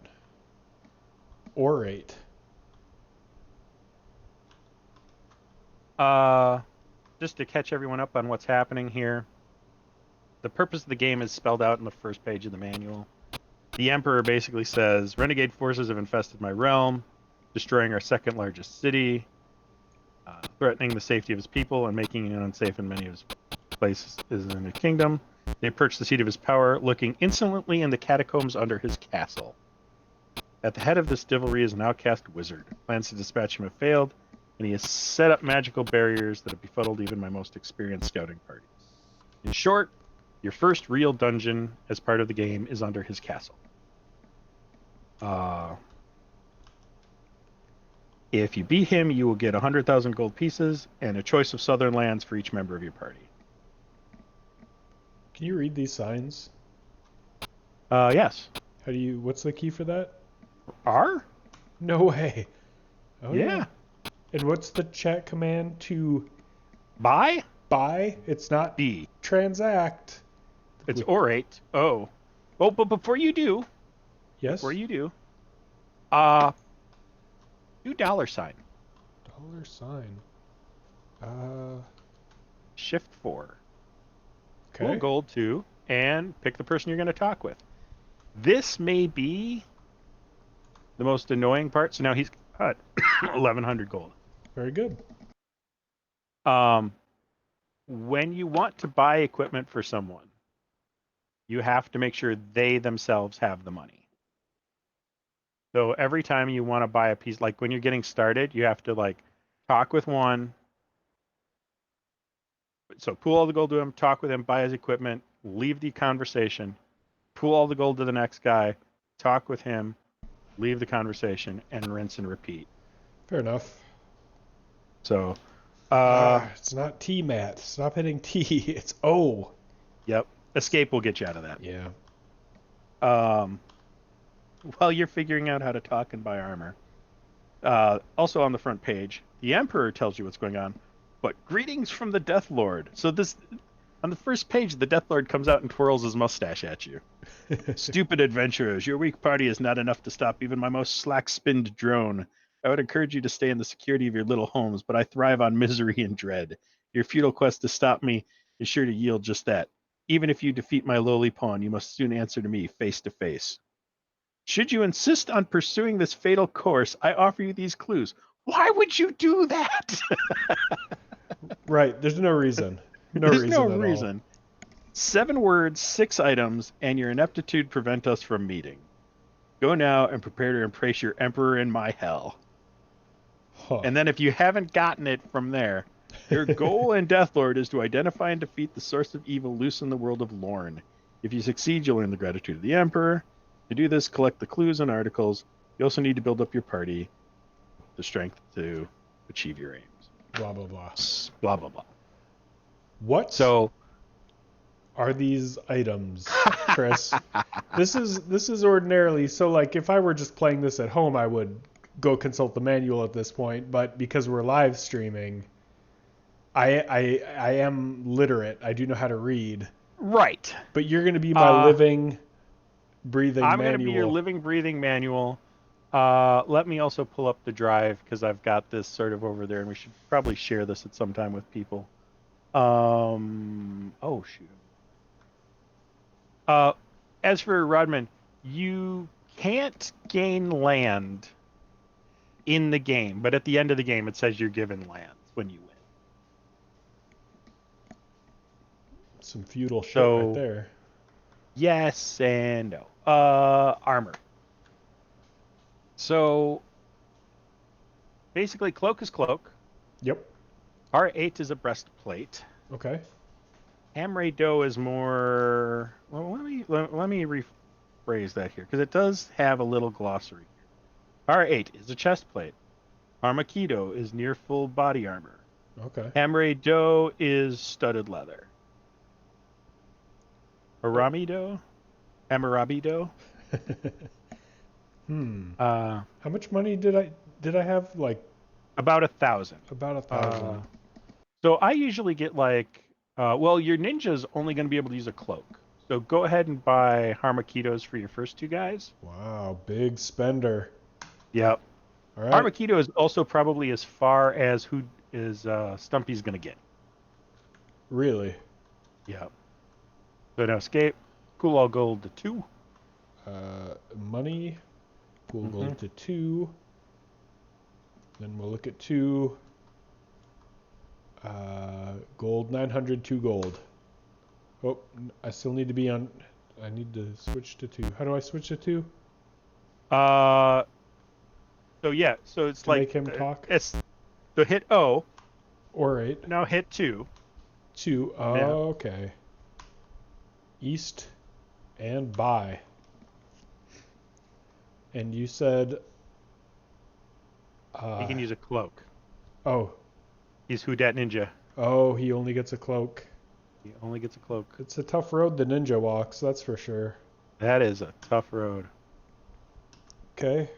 Orate. Just to catch everyone up on what's happening here. The purpose of the game is spelled out in the first page of the manual. The Emperor basically says, renegade forces have infested my realm, destroying our second largest city, threatening the safety of his people and making it unsafe in many of his places in the kingdom. They approach the seat of his power, looking insolently in the catacombs under his castle. At the head of this devilry is an outcast wizard. Plans to dispatch him have failed, and he has set up magical barriers that have befuddled even my most experienced scouting parties. In short, your first real dungeon as part of the game is under his castle. If you beat him, you will get 100,000 gold pieces and a choice of southern lands for each member of your party. Can you read these signs? Yes. How do you... what's the key for that? R? No way. Oh Yeah. And what's the chat command to... Buy? buy? It's not D. transact. It's orate. Oh. Oh, but before you do... Yes? Before you do... do $. $sign. Shift 4. Okay. Cool gold 2. And pick the person you're going to talk with. This may be the most annoying part. So now he's got 1,100 gold. Very good. When you want to buy equipment for someone, you have to make sure they themselves have the money. So every time you want to buy a piece, like when you're getting started, you have to like talk with one. So pool all the gold to him, talk with him, buy his equipment, leave the conversation, pool all the gold to the next guy, talk with him, leave the conversation, and rinse and repeat. Fair enough. So, it's not T, Matt. Stop hitting T. It's O. Yep. Escape will get you out of that. Yeah. While you're figuring out how to talk and buy armor, also on the front page, the Emperor tells you what's going on, but greetings from the Deathlord. So this, on the first page, the Deathlord comes out and twirls his mustache at you. Stupid adventurers, your weak party is not enough to stop even my most slack-spinned drone. I would encourage you to stay in the security of your little homes, but I thrive on misery and dread. Your futile quest to stop me is sure to yield just that. Even if you defeat my lowly pawn, you must soon answer to me face to face. Should you insist on pursuing this fatal course, I offer you these clues. Why would you do that? Right. There's no reason. There's no reason. 7 words, 6 items, and your ineptitude prevent us from meeting. Go now and prepare to embrace your emperor in my hell. Huh. And then if you haven't gotten it from there, your goal in Deathlord is to identify and defeat the source of evil loose in the world of Lorne. If you succeed, you'll earn the gratitude of the Emperor. To do this, collect the clues and articles. You also need to build up your party, the strength to achieve your aims. Blah, blah, blah. Blah, blah, blah. What are these items, Chris? This is ordinarily, so like if I were just playing this at home, I would go consult the manual at this point, but because we're live streaming, I am literate. I do know how to read. Right. But you're going to be my living, breathing manual. I'm going to be your living, breathing manual. Let me also pull up the drive because I've got this sort of over there, and we should probably share this at some time with people. Oh, shoot. As for Rodman, you can't gain land in the game, but at the end of the game, it says you're given lands when you win. Some feudal shit right So there. yes and no. Armor. So basically, cloak is cloak. Yep. R8 is a breastplate. Okay. Hamray dough is more. Well, let me rephrase that here because it does have a little glossary here. R8 is a chest plate. Armakido is near full body armor. Okay. Hamray dough is studded leather. Oh. Aramido, Amarabido. Uh, How much money did I have? Like about 1,000. about Uh, 1,000. so I usually get like, well, your ninja's only going to be able to use a cloak. So go ahead and buy Harmakitos for your first two guys. Wow, big spender. Yep. All right. Harmakito is also probably as far as who is Stumpy's going to get. Really? Yep. So now escape. Cool all gold to 2. Money. Pool Mm-hmm. gold to 2. Then we'll look at 2. Gold 900, 2 gold. Oh, I still need to be on. I need to switch to 2. How do I switch to 2? Uh, so yeah, so it's To like make him talk? it's so hit O. Or 8. Now hit 2. 2. Yeah. Okay. East and buy. And you said. He can use a cloak. Oh. He's Who Dat Ninja. Oh, he only gets a cloak. He only gets a cloak. It's a tough road the ninja walks, that's for sure. That is a tough road. Okay.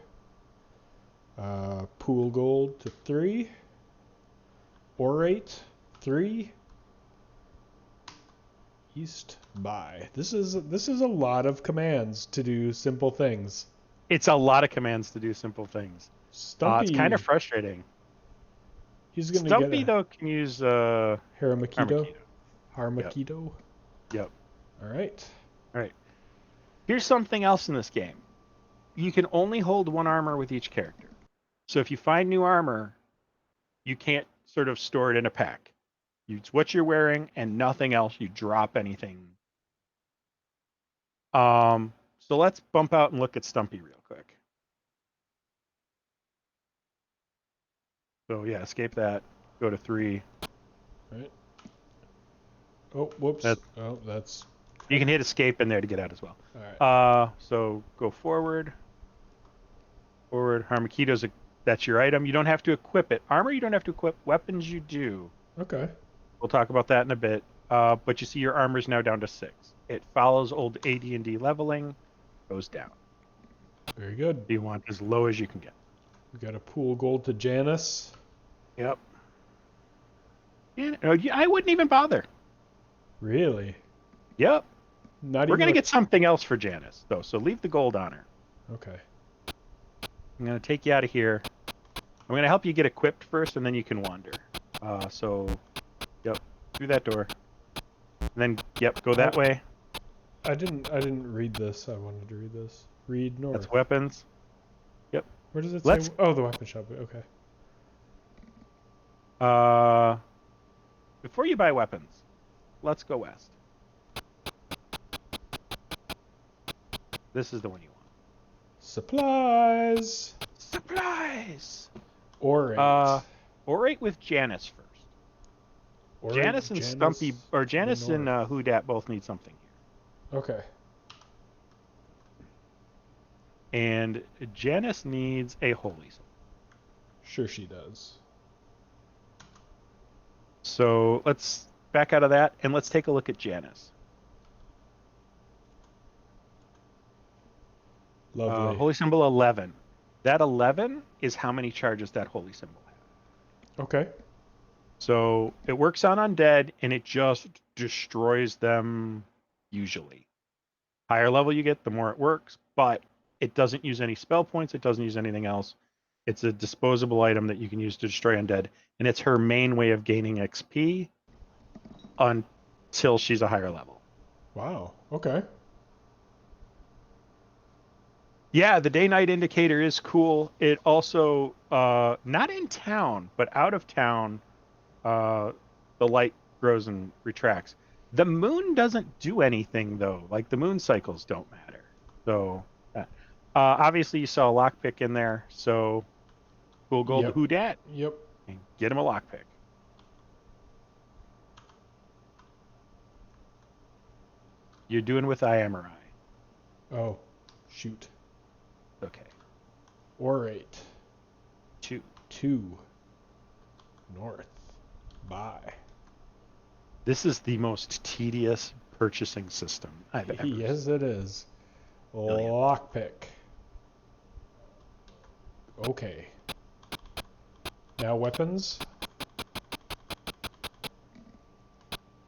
Pool gold to 3. Orate 3. East buy. This is a lot of commands to do simple things. It's a lot of commands to do simple things. Stumpy. It's kind of frustrating. He's gonna Stumpy get though can use Haramakito. Armakido. Yep. Harmakito. Yep. All right. All right. Here's something else in this game. You can only hold one armor with each character. So if you find new armor, you can't sort of store it in a pack. It's what you're wearing and nothing else. You drop anything. So let's bump out and look at Stumpy real quick. So yeah, escape that. Go to 3. Right. Oh, whoops. That's. You can hit escape in there to get out as well. All right. So go forward. Forward. Harmakito's that's your item. You don't have to equip it. Armor you don't have to equip. Weapons you do. Okay. We'll talk about that in a bit. But you see your armor's now down to 6. It follows old AD&D leveling, goes down. Very good. You want as low as you can get. We got a pool gold to Janice. Yep. I wouldn't even bother. Really? Yep. Not We're even. gonna get something else for Janice though, so leave the gold on her. Okay. I'm gonna take you out of here. I'm gonna help you get equipped first, and then you can wander. Yep, through that door. And then, yep, go that way. I didn't read this. I wanted to read this. Read north. That's weapons. Yep. Where does it say? Oh, the weapon shop. Okay. Before you buy weapons, let's go west. This is the one you want. Supplies. Supplies. Orate. Orate with Janice first. Orate, Janice and Stumpy, or Janice and Who Dat both need something here. Okay. And Janice needs a holy symbol. Sure she does. So let's back out of that and let's take a look at Janice. Lovely. Holy symbol 11. That 11 is how many charges that holy symbol has. Okay. So it works on undead and it just destroys them usually. Higher level you get, the more it works, but it doesn't use any spell points. It doesn't use anything else. It's a disposable item that you can use to destroy undead. And it's her main way of gaining XP until she's a higher level. Wow. Okay. Yeah, the day-night indicator is cool. It also, not in town, but out of town, uh, the light grows and retracts. The moon doesn't do anything though. Like the moon cycles don't matter. So, obviously you saw a lockpick in there. So we'll go to Yep. who dat Yep. and get him a lockpick. You're doing with I am or I. Oh, shoot. Okay. Orate. 2. 2. North. Buy. This is the most tedious purchasing system I've ever seen. Yes, it is. Million. Lockpick. Okay. Now weapons.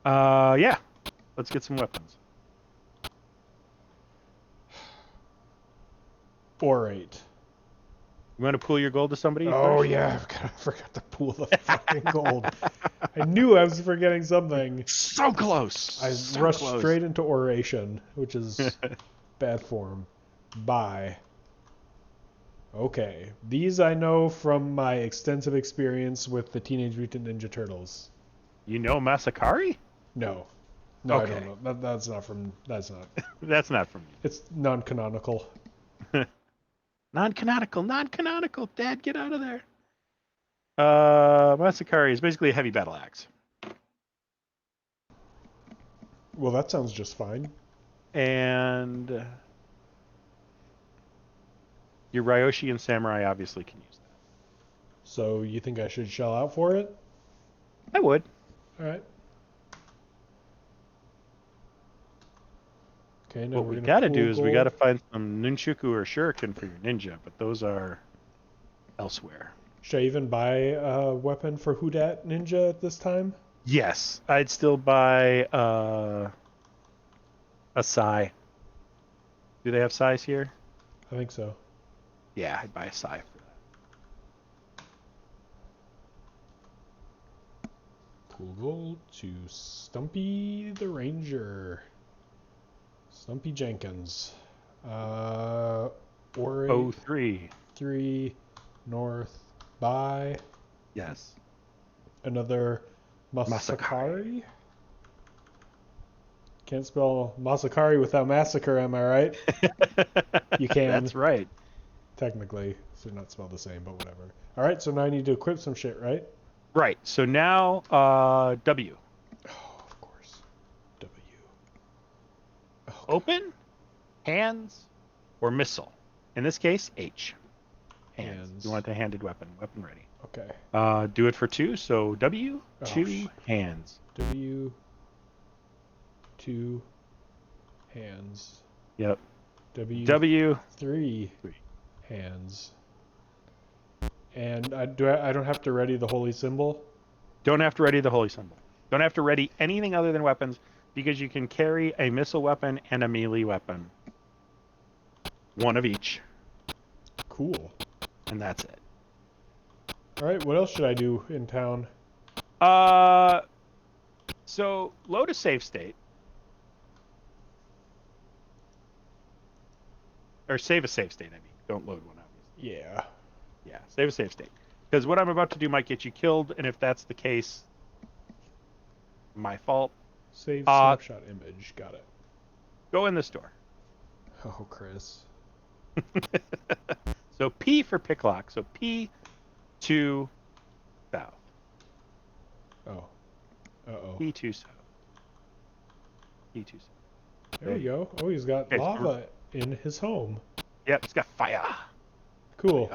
Yeah. Let's get some weapons. Orate. You want to pool your gold to somebody? Oh first? yeah, I forgot to pool the fucking gold. I knew I was forgetting something. So close. I So rushed close. straight into oration, which is bad form. Buy. Okay. These I know from my extensive experience with the Teenage Mutant Ninja Turtles. You know Masakari? No. No, Okay. I don't know. That's not from... That's not... That's not from It's non-canonical. you. Non-canonical. Dad, get out of there. Masakari is basically a heavy battle axe. Well, that sounds just fine. And your Ryoshi and Samurai obviously can use that. So you think I should shell out for it? I would. All right. Okay, now What we're we gonna gotta pool do is we gold. gotta find some nunchaku or shuriken for your ninja, but those are elsewhere. Should I even buy a weapon for Houdat Ninja at this time? Yes, I'd still buy a sai. Do they have sais here? I think so. Yeah, I'd buy a sai for that. Pool gold to Stumpy the Ranger. Stumpy Jenkins. Or 03. 3 North. Buy Yes. another Masakari. Masakari. Can't spell Masakari without massacre, am I right? You can. That's right. Technically, so not spelled the same, but whatever. All right, so now I need to equip some shit, right? Right. So now W. Oh, of course. W. Oh, God. Open, hands, or missile. In this case, H. Hands. You want the handed weapon. Weapon ready. Okay. Do it for 2. So W, Oh, 2, hands. W. 2 hands. Yep. W. W. 3 3. hands. And I don't have to ready the holy symbol. Don't have to ready the holy symbol. Don't have to ready anything other than weapons because you can carry a missile weapon and a melee weapon. One of each. Cool. And that's it. All right, what else should I do in town? So load a save state. Or save a save state, I mean. Don't load one, obviously. Yeah. Yeah, save a save state. Because what I'm about to do might get you killed, and if that's the case, my fault. Save snapshot image. Got it. Go in this door. Oh, Chris. So P for pick lock. So P to south. Oh. Uh-oh. P to south. P to south. There we go. Oh, he's got Okay, so lava in his home. Yep, it's got fire. Cool.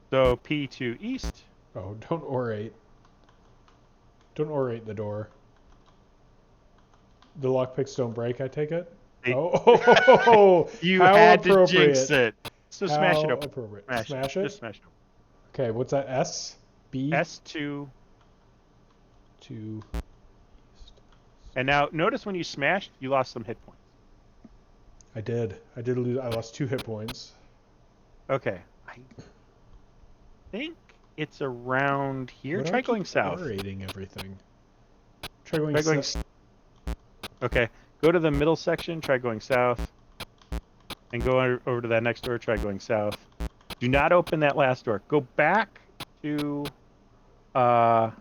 So P to east. Oh, don't orate. Don't orate the door. The lockpicks don't break, I take it? Oh, You how had to appropriate. jinx it. So smash it How open. appropriate. Smash it. Just smash it open. Okay, what's that? S? B? S2. To... And now notice when you smashed, you lost some hit points. I did. I did lose. I lost 2 hit points. Okay. I think it's around here. Why do I Try keep going south. orating everything. Try going, Try going Okay. Go to the middle section. Try going south. and go over to that next door. Try going south. Do not open that last door. Go back to that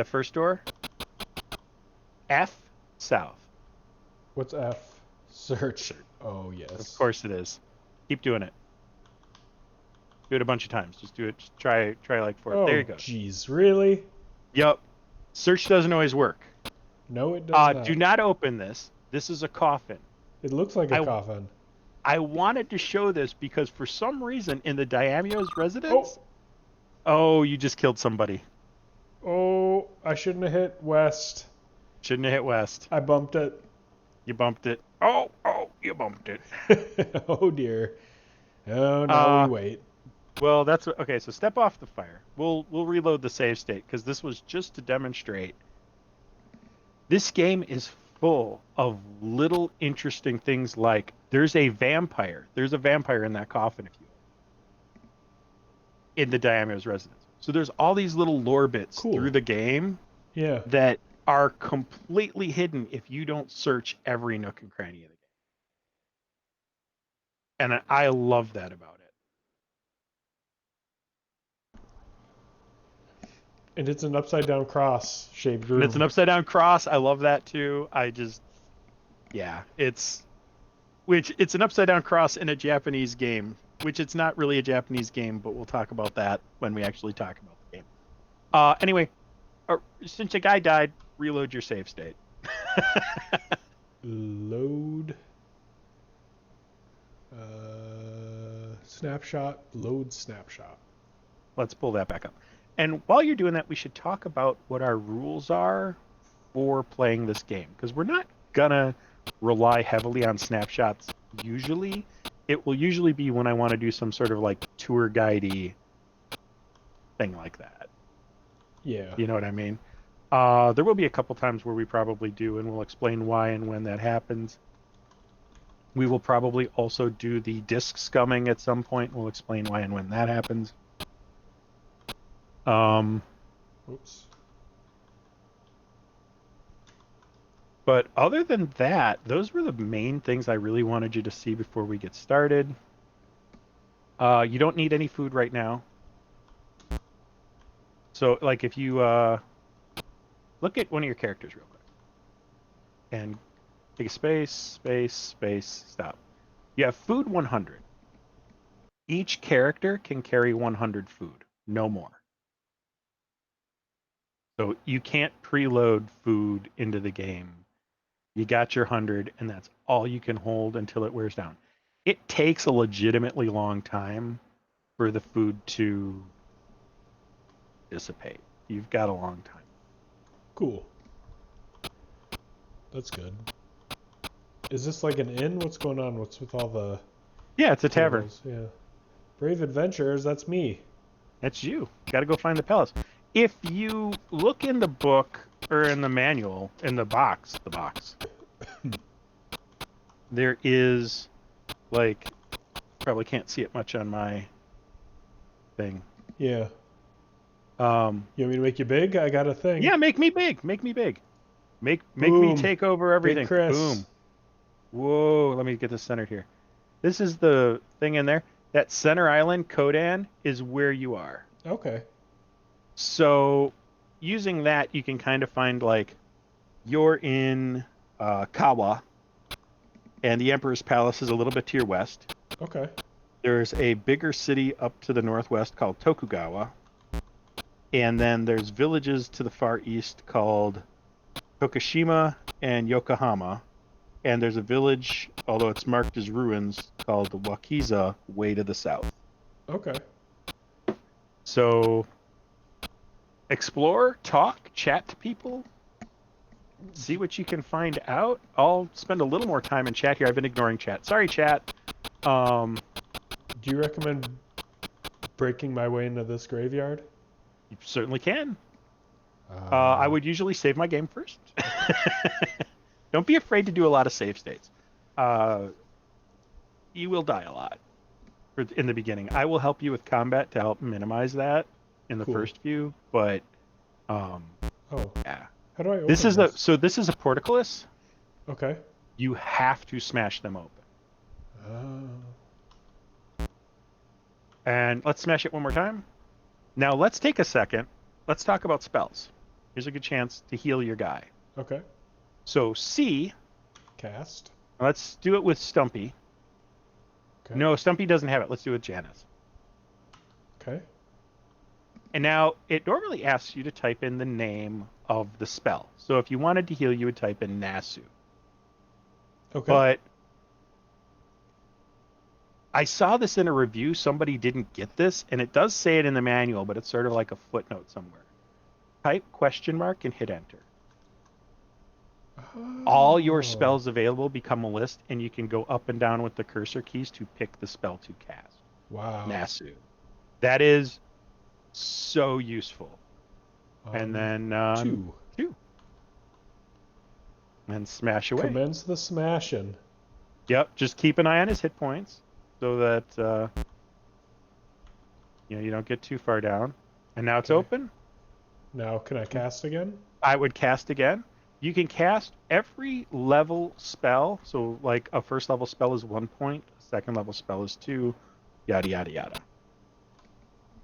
first door. F south. What's F? Search. Oh, yes. Of course it is. Keep doing it. Do it a bunch of times. Just do it. Just try like 4. Oh, there you go. Jeez, really? Yep. Search doesn't always work. No, it does not. Do not open this. This is a coffin. It looks like a coffin. I wanted to show this because for some reason in the Daimyo's residence... Oh, you just killed somebody. Oh, I shouldn't have hit west. Shouldn't have hit west. I bumped it. You bumped it. Oh, you bumped it. Oh, dear. Oh, now we wait. Well, that's... Okay, so step off the fire. We'll reload the save state because this was just to demonstrate. This game is full of little interesting things like there's a vampire. There's a vampire in that coffin, if you will, in the Daimyo's residence. So there's all these little lore bits through the game that are completely hidden if you don't search every nook and cranny of the game. And I love that about it. And it's an upside-down cross shaped room. And it's an upside-down cross. I love that too. It's an upside-down cross in a Japanese game, which it's not really a Japanese game, but we'll talk about that when we actually talk about the game. Anyway, since a guy died, reload your save state. Load. Snapshot. Load snapshot. Let's pull that back up. And while you're doing that, we should talk about what our rules are for playing this game. Because we're not going to rely heavily on snapshots usually. It will usually be when I want to do some sort of like tour guide-y thing like that. Yeah. You know what I mean? There will be a couple times where we probably do, and we'll explain why and when that happens. We will probably also do the disc scumming at some point. We'll explain why and when that happens. Oops. But other than that, those were the main things I really wanted you to see before we get started. You don't need any food right now. So, like, if you look at one of your characters real quick. And take a space, stop. You have food 100. Each character can carry 100 food, no more. So you can't preload food into the game. You got your 100, and that's all you can hold until it wears down. It takes a legitimately long time for the food to dissipate. You've got a long time. Cool. That's good. Is this like an inn? What's going on? What's with all the... Yeah, it's a tavern. Yeah. Brave adventurers, that's me. That's you. Got to go find the palace. If you look in the book or in the manual, in the box, there is, like, probably can't see it much on my thing. Yeah. You want me to make you big? I got a thing. Yeah, make me big. Make me big. Make me take over everything. Big Chris. Boom. Whoa, let me get this centered here. This is the thing in there. That center island, Kodan, is where you are. Okay. So using that, you can kind of find, like, you're in Kawa, and the Emperor's Palace is a little bit to your west. Okay. There's a bigger city up to the northwest called Tokugawa. And then there's villages to the far east called Tokushima and Yokohama. And there's a village, although it's marked as ruins, called the Wakiza way to the south. Okay. So explore, talk, chat to people, see what you can find out. I'll spend a little more time in chat here. I've been ignoring chat. Sorry, chat. Do you recommend breaking my way into this graveyard? You certainly can. I would usually save my game first. Don't be afraid to do a lot of save states. You will die a lot in the beginning. I will help you with combat to help minimize that in the first few, but yeah. How do I open this is this is a portcullis. Okay. You have to smash them open. And let's smash it one more time. Now let's take a second. Let's talk about spells. Here's a good chance to heal your guy. Okay. So C, Cast. let's do it with Stumpy. Okay. No, Stumpy doesn't have it. Let's do it with Janice. Okay. And now it normally asks you to type in the name of the spell. So if you wanted to heal, you would type in Nasu. Okay. But I saw this in a review. Somebody didn't get this, and it does say it in the manual, but it's sort of like a footnote somewhere. Type ? And hit enter. All your Oh. spells available become a list, and you can go up and down with the cursor keys to pick the spell to cast. Wow. Nasu. That is so useful. And then 2. 2. And smash away. Commence the smashing. Yep, just keep an eye on his hit points so that you don't get too far down. And now it's open. Now, can I cast again? I would cast again. You can cast every level spell. So, like, a first level spell is 1 point, a second level spell is 2, yada, yada, yada.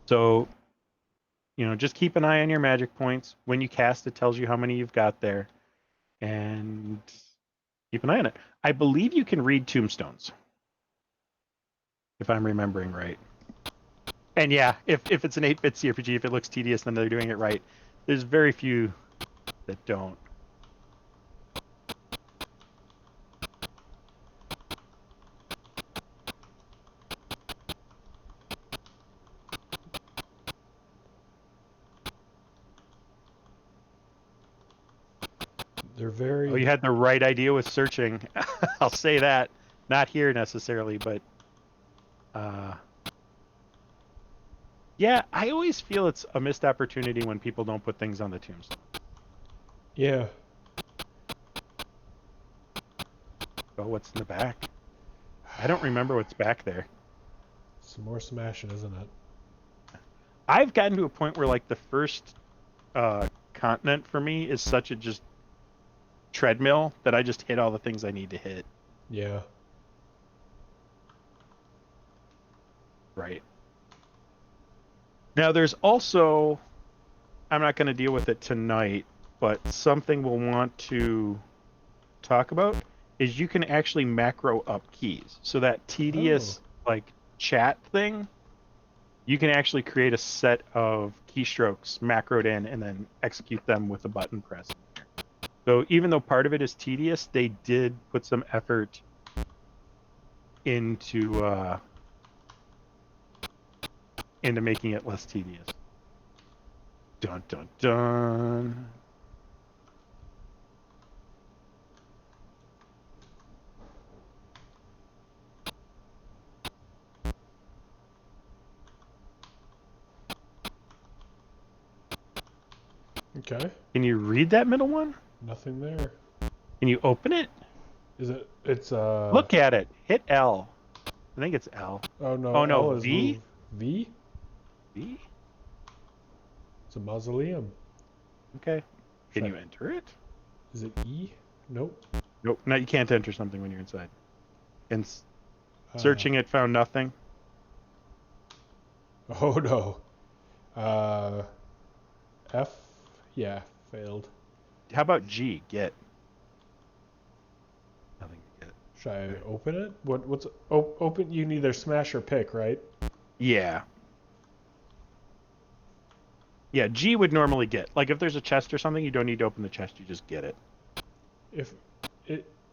So, just keep an eye on your magic points. When you cast, it tells you how many you've got there. And keep an eye on it. I believe you can read tombstones, if I'm remembering right. And yeah, if it's an 8-bit CRPG, if it looks tedious, then they're doing it right. There's very few that don't. They're very... Oh, you had the right idea with searching. I'll say that. Not here necessarily, but yeah, I always feel it's a missed opportunity when people don't put things on the tombstone. Yeah. Oh, what's in the back? I don't remember what's back there. Some more smashing, isn't it? I've gotten to a point where, like, the first continent for me is such a just treadmill that I just hit all the things I need to hit. Yeah. Right. Now, there's also, I'm not going to deal with it tonight, but something we'll want to talk about is you can actually macro up keys. So that tedious, like, chat thing, you can actually create a set of keystrokes macroed in and then execute them with a button press. So even though part of it is tedious, they did put some effort into making it less tedious. Dun dun dun. Okay. Can you read that middle one? Nothing there. Can you open it? Is it? It's Look at it. Hit L. I think it's L. Oh no. Oh no, L is V. move. V. V. It's a mausoleum. Okay. Can you enter it? Is it E? Nope. Nope. No, you can't enter something when you're inside. And searching it found nothing. Oh no. F. Yeah, failed. How about G? Get. Nothing to get. Should I open it? What's open? You can either smash or pick, right? Yeah. Yeah, G would normally get. Like, if there's a chest or something, you don't need to open the chest, you just get it.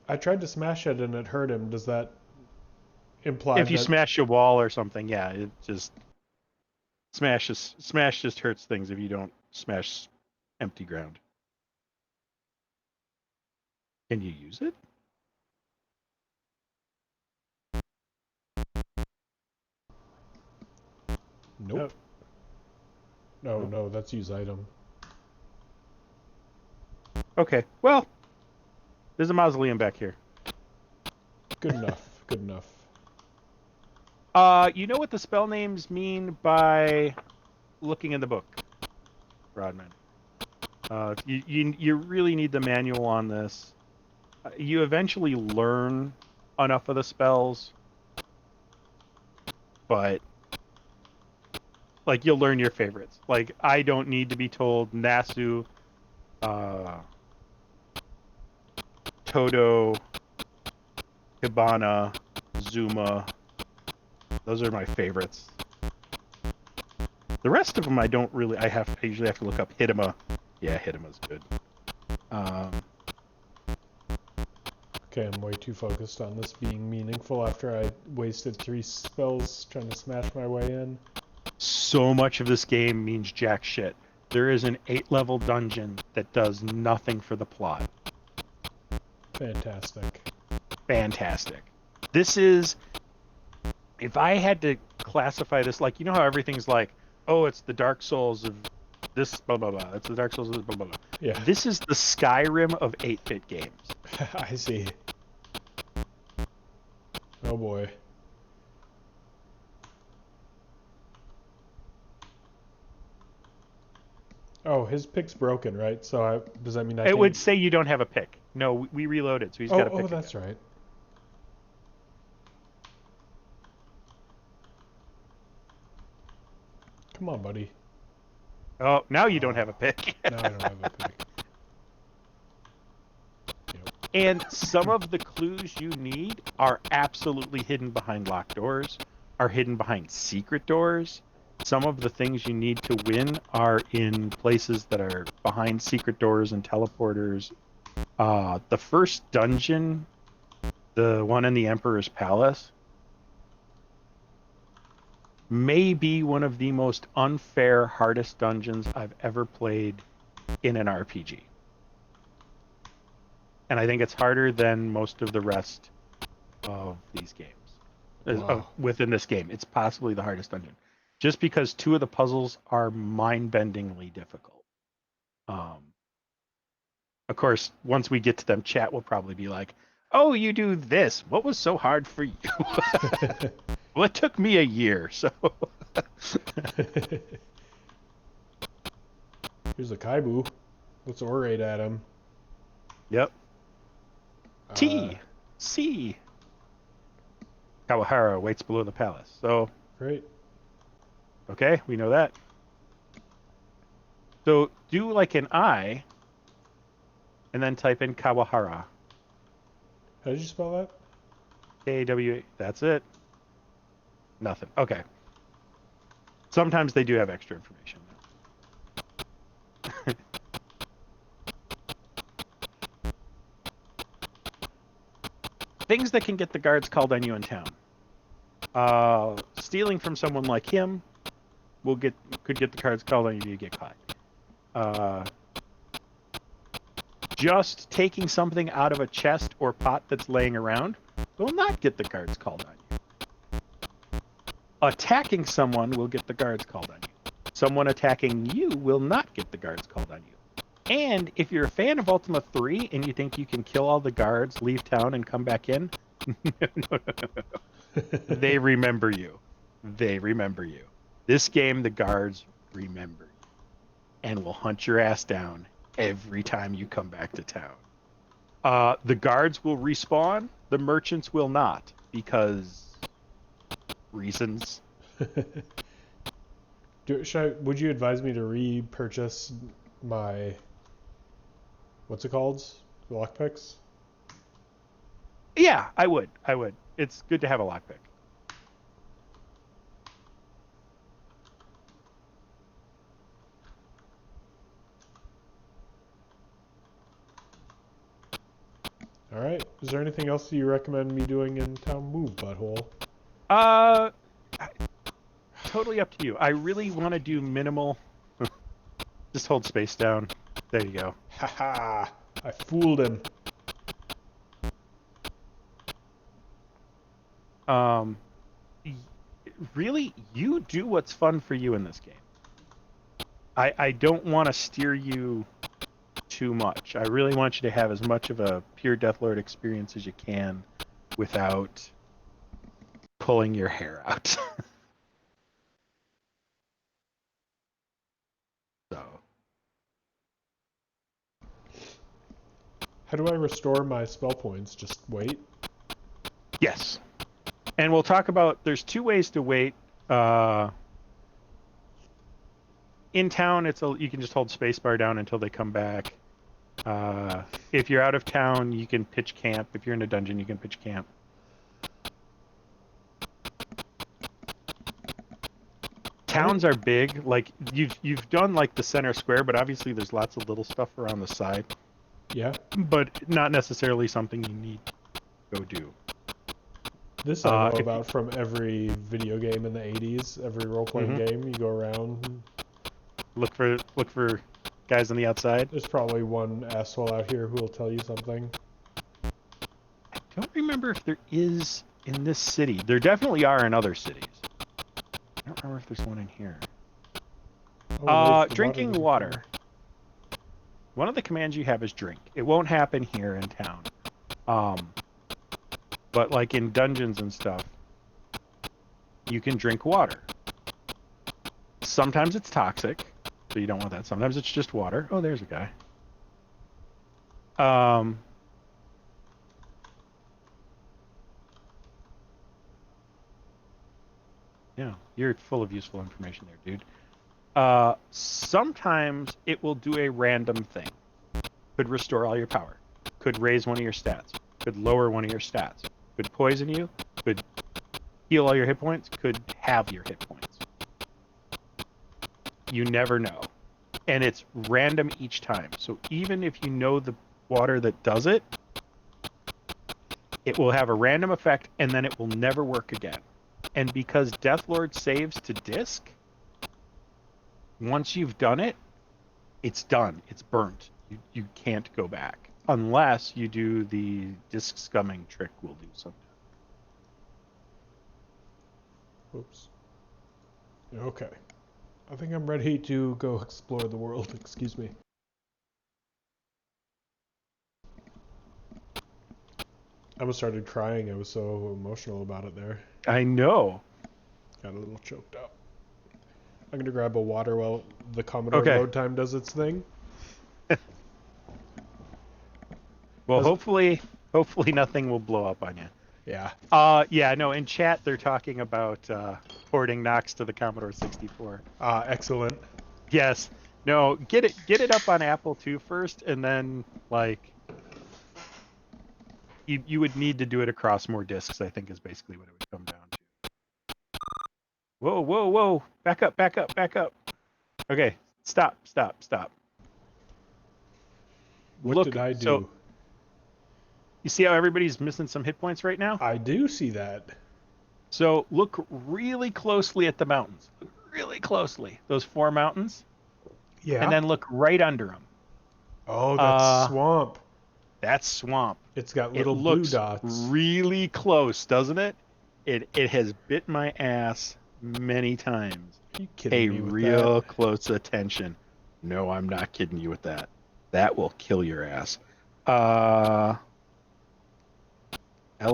I tried to smash it and it hurt him. Does that imply if you smash a wall or something, yeah, it just smash just hurts things if you don't smash empty ground. Can you use it? Nope. No, that's use item. Okay, well, there's a mausoleum back here. Good enough. Good enough. You know what the spell names mean by looking in the book, Rodman. You really need the manual on this. You eventually learn enough of the spells but like you'll learn your favorites. Like I don't need to be told Nasu, Todo, Hibana, Zuma. Those are my favorites. The rest of them I don't really. I usually have to look up Hidema. Yeah, Hidema's good. Okay, I'm way too focused on this being meaningful after I wasted 3 spells trying to smash my way in. So much of this game means jack shit. There is an 8-level dungeon that does nothing for the plot. Fantastic. Fantastic. This is, if I had to classify this, like, you know how everything's like, oh, it's the Dark Souls of this, blah, blah, blah. It's the Dark Souls of this, blah, blah, blah. Yeah. This is the Skyrim of 8-bit games. I see. Oh boy. Oh, his pick's broken, right? So does that mean I It can't... would say you don't have a pick. No, we reloaded, so he's got a pick. Oh, that's right. Come on, buddy. Oh, now you don't have a pick. Now I don't have a pick. Yep. And some of the clues you need are absolutely hidden behind locked doors, are hidden behind secret doors. Some of the things you need to win are in places that are behind secret doors and teleporters. The first dungeon, the one in the Emperor's Palace, may be one of the most unfair, hardest dungeons I've ever played in an RPG. And I think it's harder than most of the rest of these games. Wow. Within this game, it's possibly the hardest dungeon. Just because 2 of the puzzles are mind-bendingly difficult. Of course, once we get to them, chat will probably be like, oh, you do this. What was so hard for you? Well, it took me a year, so... Here's a Kaibu. Let's orate at him. Yep. T. C. Kawahara waits below the palace. So, Great. okay, we know that. So, do like an I, and then type in Kawahara. How did you spell that? K-A-W-A. That's it. Nothing. Okay. Sometimes they do have extra information. Things that can get the guards called on you in town. Stealing from someone like him could get the guards called on you to get caught. Just taking something out of a chest or pot that's laying around will not get the guards called on you. Attacking someone will get the guards called on you. Someone attacking you will not get the guards called on you. And if you're a fan of Ultima 3 and you think you can kill all the guards, leave town, and come back in, no. They remember you. They remember you. This game, the guards remember you and will hunt your ass down every time you come back to town. The guards will respawn. The merchants will not, because reasons. Would you advise me to repurchase my... What's it called? The lockpicks? Yeah, I would. It's good to have a lockpick. All right. Is there anything else you recommend me doing in town? Move, butthole. Totally up to you. I really want to do minimal. Just hold space down. There you go. Haha! I fooled him. Really, you do what's fun for you in this game. I don't want to steer you too much. I really want you to have as much of a pure Deathlord experience as you can without pulling your hair out. So. How do I restore my spell points? Just wait? Yes. And we'll talk about, there's 2 ways to wait. Uh, in town, you can just hold spacebar down until they come back. If you're out of town, you can pitch camp. If you're in a dungeon, you can pitch camp. Towns are big. Like you've done like the center square, but obviously there's lots of little stuff around the side. Yeah. But not necessarily something you need to go do. This I know about from every video game in the 80s, every role-playing game. You go around. Look for guys on the outside. There's probably one asshole out here who will tell you something. I don't remember if there is in this city. There definitely are in other cities. I don't remember if there's one in here. Drinking water. One of the commands you have is drink. It won't happen here in town. But like in dungeons and stuff, you can drink water. Sometimes it's toxic, so you don't want that. Sometimes it's just water. Oh, there's a guy. Yeah, you're full of useful information there, dude. Sometimes it will do a random thing. Could restore all your power. Could raise one of your stats. Could lower one of your stats. Could poison you. Could heal all your hit points. Could halve your hit points. You never know. And it's random each time. So even if you know the water that does it, it will have a random effect and then it will never work again. And because Deathlord saves to disk, once you've done it, it's done. It's burnt. You can't go back. Unless you do the disk scumming trick we'll do sometime. Oops. Okay. I think I'm ready to go explore the world. Excuse me. I almost started crying. I was so emotional about it there. I know. Got a little choked up. I'm going to grab a water while the Commodore load time does its thing. Well, hopefully nothing will blow up on you. Yeah. Yeah, no, in chat they're talking about porting Nox to the Commodore 64. Excellent. Yes. No, get it up on Apple II first, and then like you would need to do it across more disks, I think is basically what it would come down to. Whoa. Back up. Okay. Stop. What did I do? So, you see how everybody's missing some hit points right now? I do see that. So look really closely at the mountains. Really closely. Those 4 mountains. Yeah. And then look right under them. Oh, that's swamp. That's swamp. It's got little blue dots. Really close, doesn't it? It has bit my ass many times. Are you kidding me with real that? Close attention. No, I'm not kidding you with that. That will kill your ass. L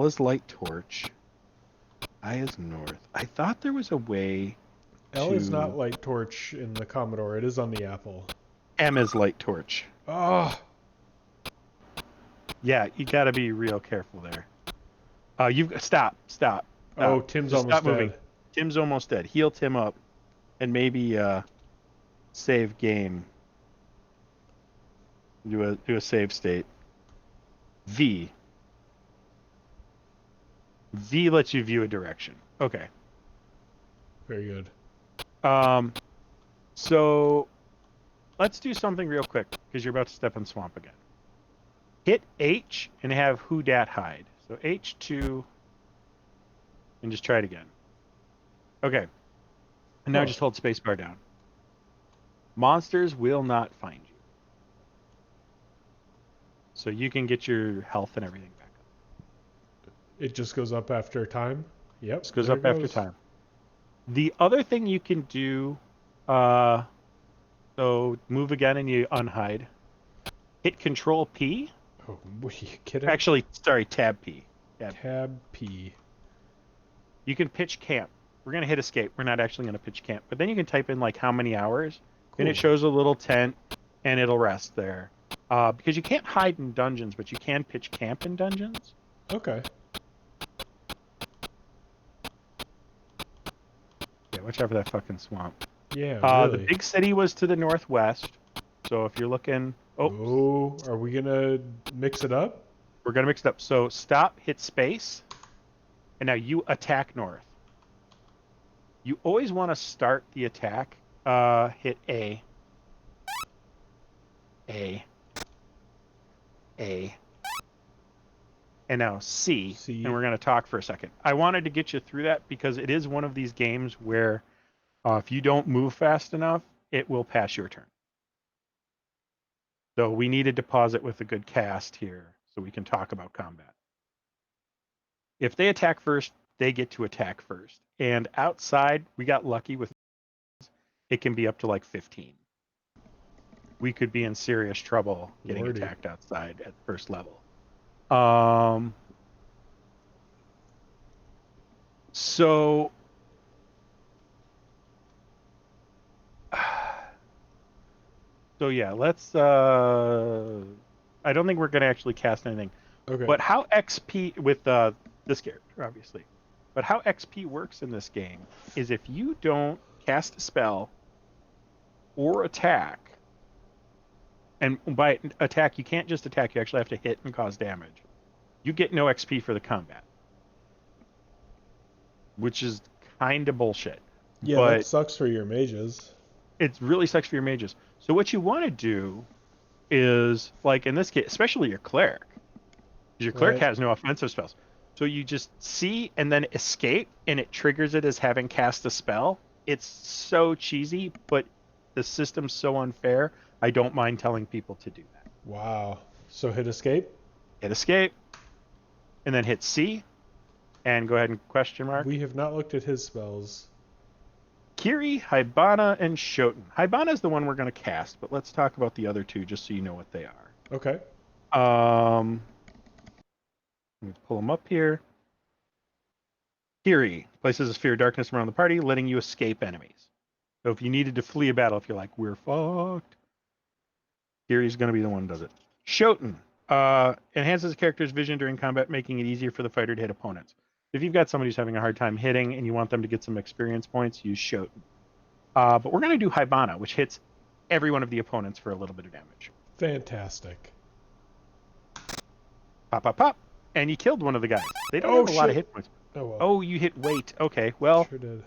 is light torch. I is north. I thought there was a way L is not light torch in the Commodore. It is on the Apple. M is light torch. Oh. Yeah, you got to be real careful there. You've stop. Oh, Tim's Just almost stop dead. moving. Tim's almost dead. Heal Tim up, and maybe save game. Do a save state. V lets you view a direction. Okay. Very good. So let's do something real quick because you're about to step in swamp again. Hit H and have Who Dat hide. So H2 and just try it again. Okay. And now just hold spacebar down. Monsters will not find you. So you can get your health and everything back up. It just goes up after time? Yep. It goes up after time. The other thing you can do, so move again and you unhide. Hit Control P. Oh, are you kidding? Actually, sorry, Tab P. Tab P. You can pitch camp. We're going to hit escape. We're not actually going to pitch camp. But then you can type in like how many hours. Cool. And it shows a little tent and it'll rest there. Because you can't hide in dungeons, but you can pitch camp in dungeons. Okay. watch out for that fucking swamp. Yeah, The really. big city was to the northwest. So if you're looking... Oh, are we gonna mix it up? We're going to mix it up. So stop, hit space, and now you attack north. You always want to start the attack. Hit A. A. A. And now C. C. And we're going to talk for a second. I wanted to get you through that because it is one of these games where if you don't move fast enough, it will pass your turn. So we needed to pause it with a good cast here so we can talk about combat. If they attack first, they get to attack first. And outside, we got lucky with it can be up to like 15. We could be in serious trouble getting Lordy. attacked outside at first level. So yeah, let's I don't think we're going to actually cast anything. Okay. But how XP with this character obviously. But how XP works in this game is if you don't cast a spell or attack, and by attack you can't just attack, you actually have to hit and cause damage. You get no XP for the combat, which is kind of bullshit. Yeah, but that sucks for your mages. It really sucks for your mages. So what you want to do is, like in this case, especially your cleric, because your cleric has no offensive spells. So you just see and then escape, and it triggers it as having cast a spell. It's so cheesy, but the system's so unfair. I don't mind telling people to do that. Wow. So hit escape? Hit escape, and then hit C, and go ahead and question mark. We have not looked at his spells. Kiri, Hibana, and Shoten. Hibana is the one we're going to cast, but let's talk about the other two just so you know what they are. Okay. Let me pull them up here. Kiri places a sphere of darkness around the party, letting you escape enemies. So if you needed to flee a battle, if you're like, we're fucked, Kiri's going to be the one who does it. Shoten enhances a character's vision during combat, making it easier for the fighter to hit opponents. If you've got somebody who's having a hard time hitting and you want them to get some experience points, use Shoten. But we're going to do Hibana, which hits every one of the opponents for a little bit of damage. Fantastic. Pop, pop, pop. And you killed one of the guys. They don't have a lot of hit points. Oh, well. Oh, you hit weight. Okay, well. Sure did.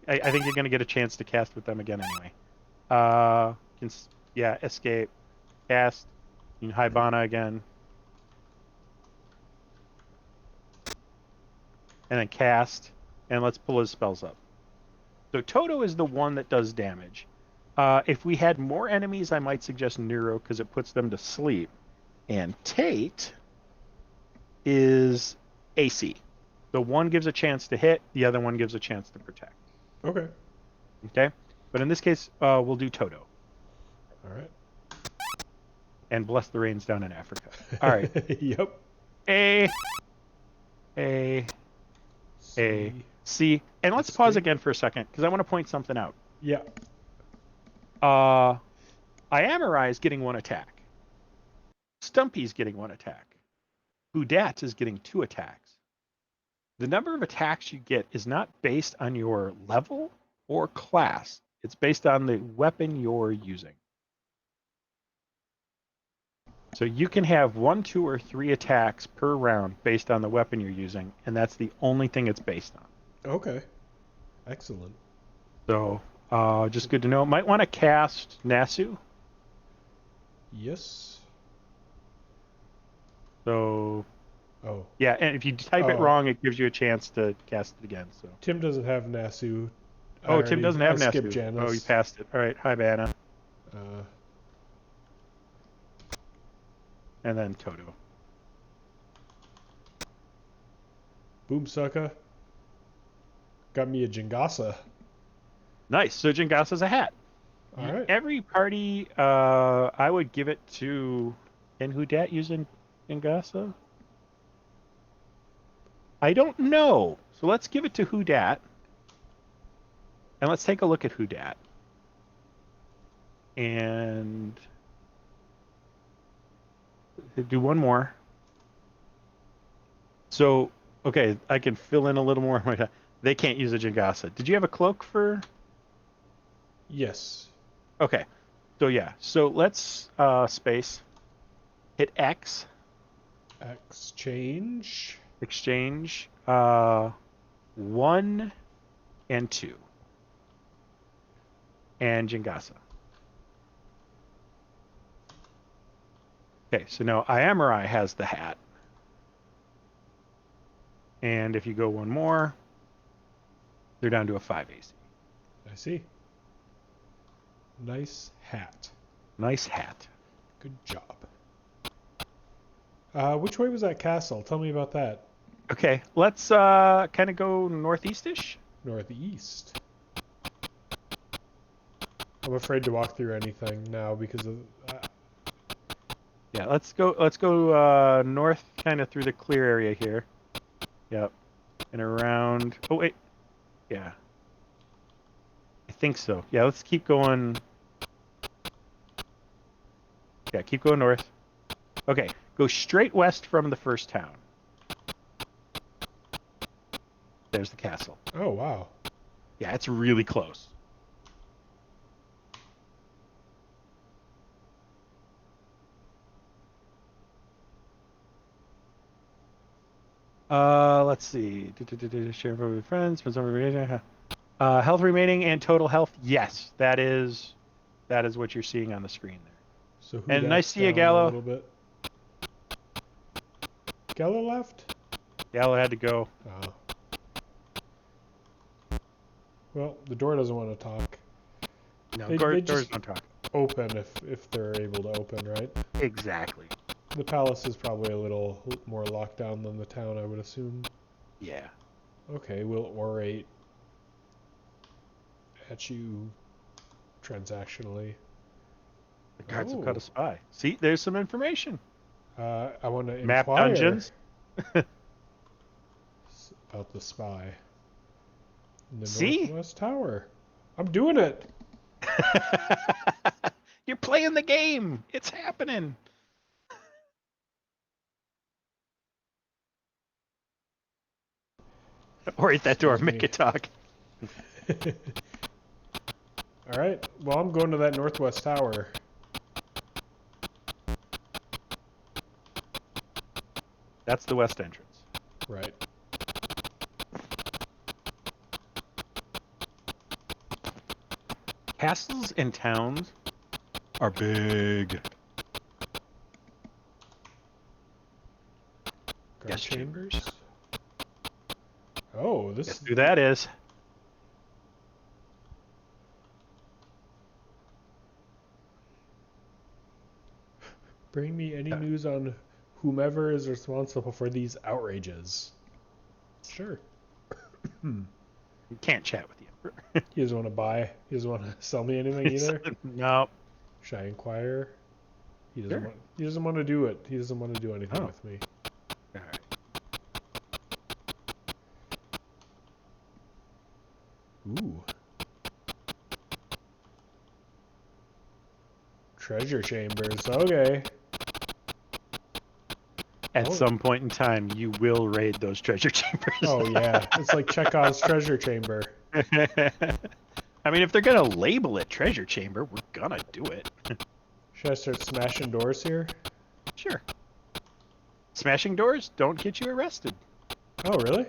I think you're going to get a chance to cast with them again anyway. Yeah, escape. Cast. You can Hibana again. And then cast. And let's pull his spells up. So Toto is the one that does damage. If we had more enemies, I might suggest Neuro because it puts them to sleep. And Tate is AC. The one gives a chance to hit, the other one gives a chance to protect. Okay. Okay? But in this case, we'll do Toto. All right. And bless the rains down in Africa. All right. Yep. A, C. And let's pause again for a second because I want to point something out. Yeah. Iamurai is getting one attack. Stumpy's getting one attack. Hudat is getting 2 attacks. The number of attacks you get is not based on your level or class. It's based on the weapon you're using. So you can have 1, 2, or 3 attacks per round based on the weapon you're using, and that's the only thing it's based on. Okay. Excellent. So, just good to know. Might want to cast Nasu. Yes. So, yeah, and if you type it wrong, it gives you a chance to cast it again. So Tim doesn't have Nasu. Tim doesn't have Nasu. Janice. Oh, you passed it. All right, Hibana. And then Toto. Boom sucker. Got me a Jingasa. Nice. So Jingasa's a hat. All right. Every party, I would give it to. Can Hudat use Jingasa? I don't know. So let's give it to Hudat. And let's take a look at Hudat. And do one more. So, okay, I can fill in a little more. They can't use a Jingasa. Did you have a cloak for? Yes. Okay. So yeah. So let's space hit X Exchange. exchange 1 and 2 and Jingasa. Okay. So now Iamurai has the hat, and if you go one more, they're down to a 5 AC. I see. Nice hat. Nice hat. Good job. Which way was that castle? Tell me about that. Okay, let's kind of go northeastish. Northeast. I'm afraid to walk through anything now because of. Yeah, let's go north, kind of through the clear area here. Yep, and around. Oh wait, yeah, I think so. Yeah, let's keep going. Yeah, keep going north. Okay, go straight west from the first town. There's the castle. Oh wow. Yeah, it's really close. Let's see. Share with friends. Health remaining and total health. Yes, that is what you're seeing on the screen there. So who And nice that's to see you, down a Gallo. little bit. Gallo left? Gallo had to go. Oh. Well, the door doesn't want to talk. No, They doors just don't talk. open if they're able to open, right? Exactly. The palace is probably a little more locked down than the town, I would assume. Yeah. Okay, we'll orate at you transactionally. The guards have Oh, cut a spy. See, there's some information. I want to Map inquire dungeons. about the spy in the See? Northwest Tower. I'm doing it. You're playing the game. It's happening. Orate that door. Excuse Make me. it talk. All right. Well, I'm going to that Northwest Tower. That's the west entrance. Right. Castles and towns are big. Guard Guest chambers. Oh, this. Guess who that is? Bring me any news on whomever is responsible for these outrages. Sure. You can't chat with the emperor. He doesn't want to buy. He doesn't want to sell me anything either. No. Should I inquire? He doesn't Sure. want. He doesn't want to do it. He doesn't want to do anything Oh. with me. All right. Ooh. Treasure chambers. Okay. At Oh. some point in time, you will raid those treasure chambers. Oh yeah, it's like Chekhov's treasure chamber. I mean, if they're gonna label it treasure chamber, we're gonna do it. Should I start smashing doors here? Sure. Smashing doors don't get you arrested. Oh really?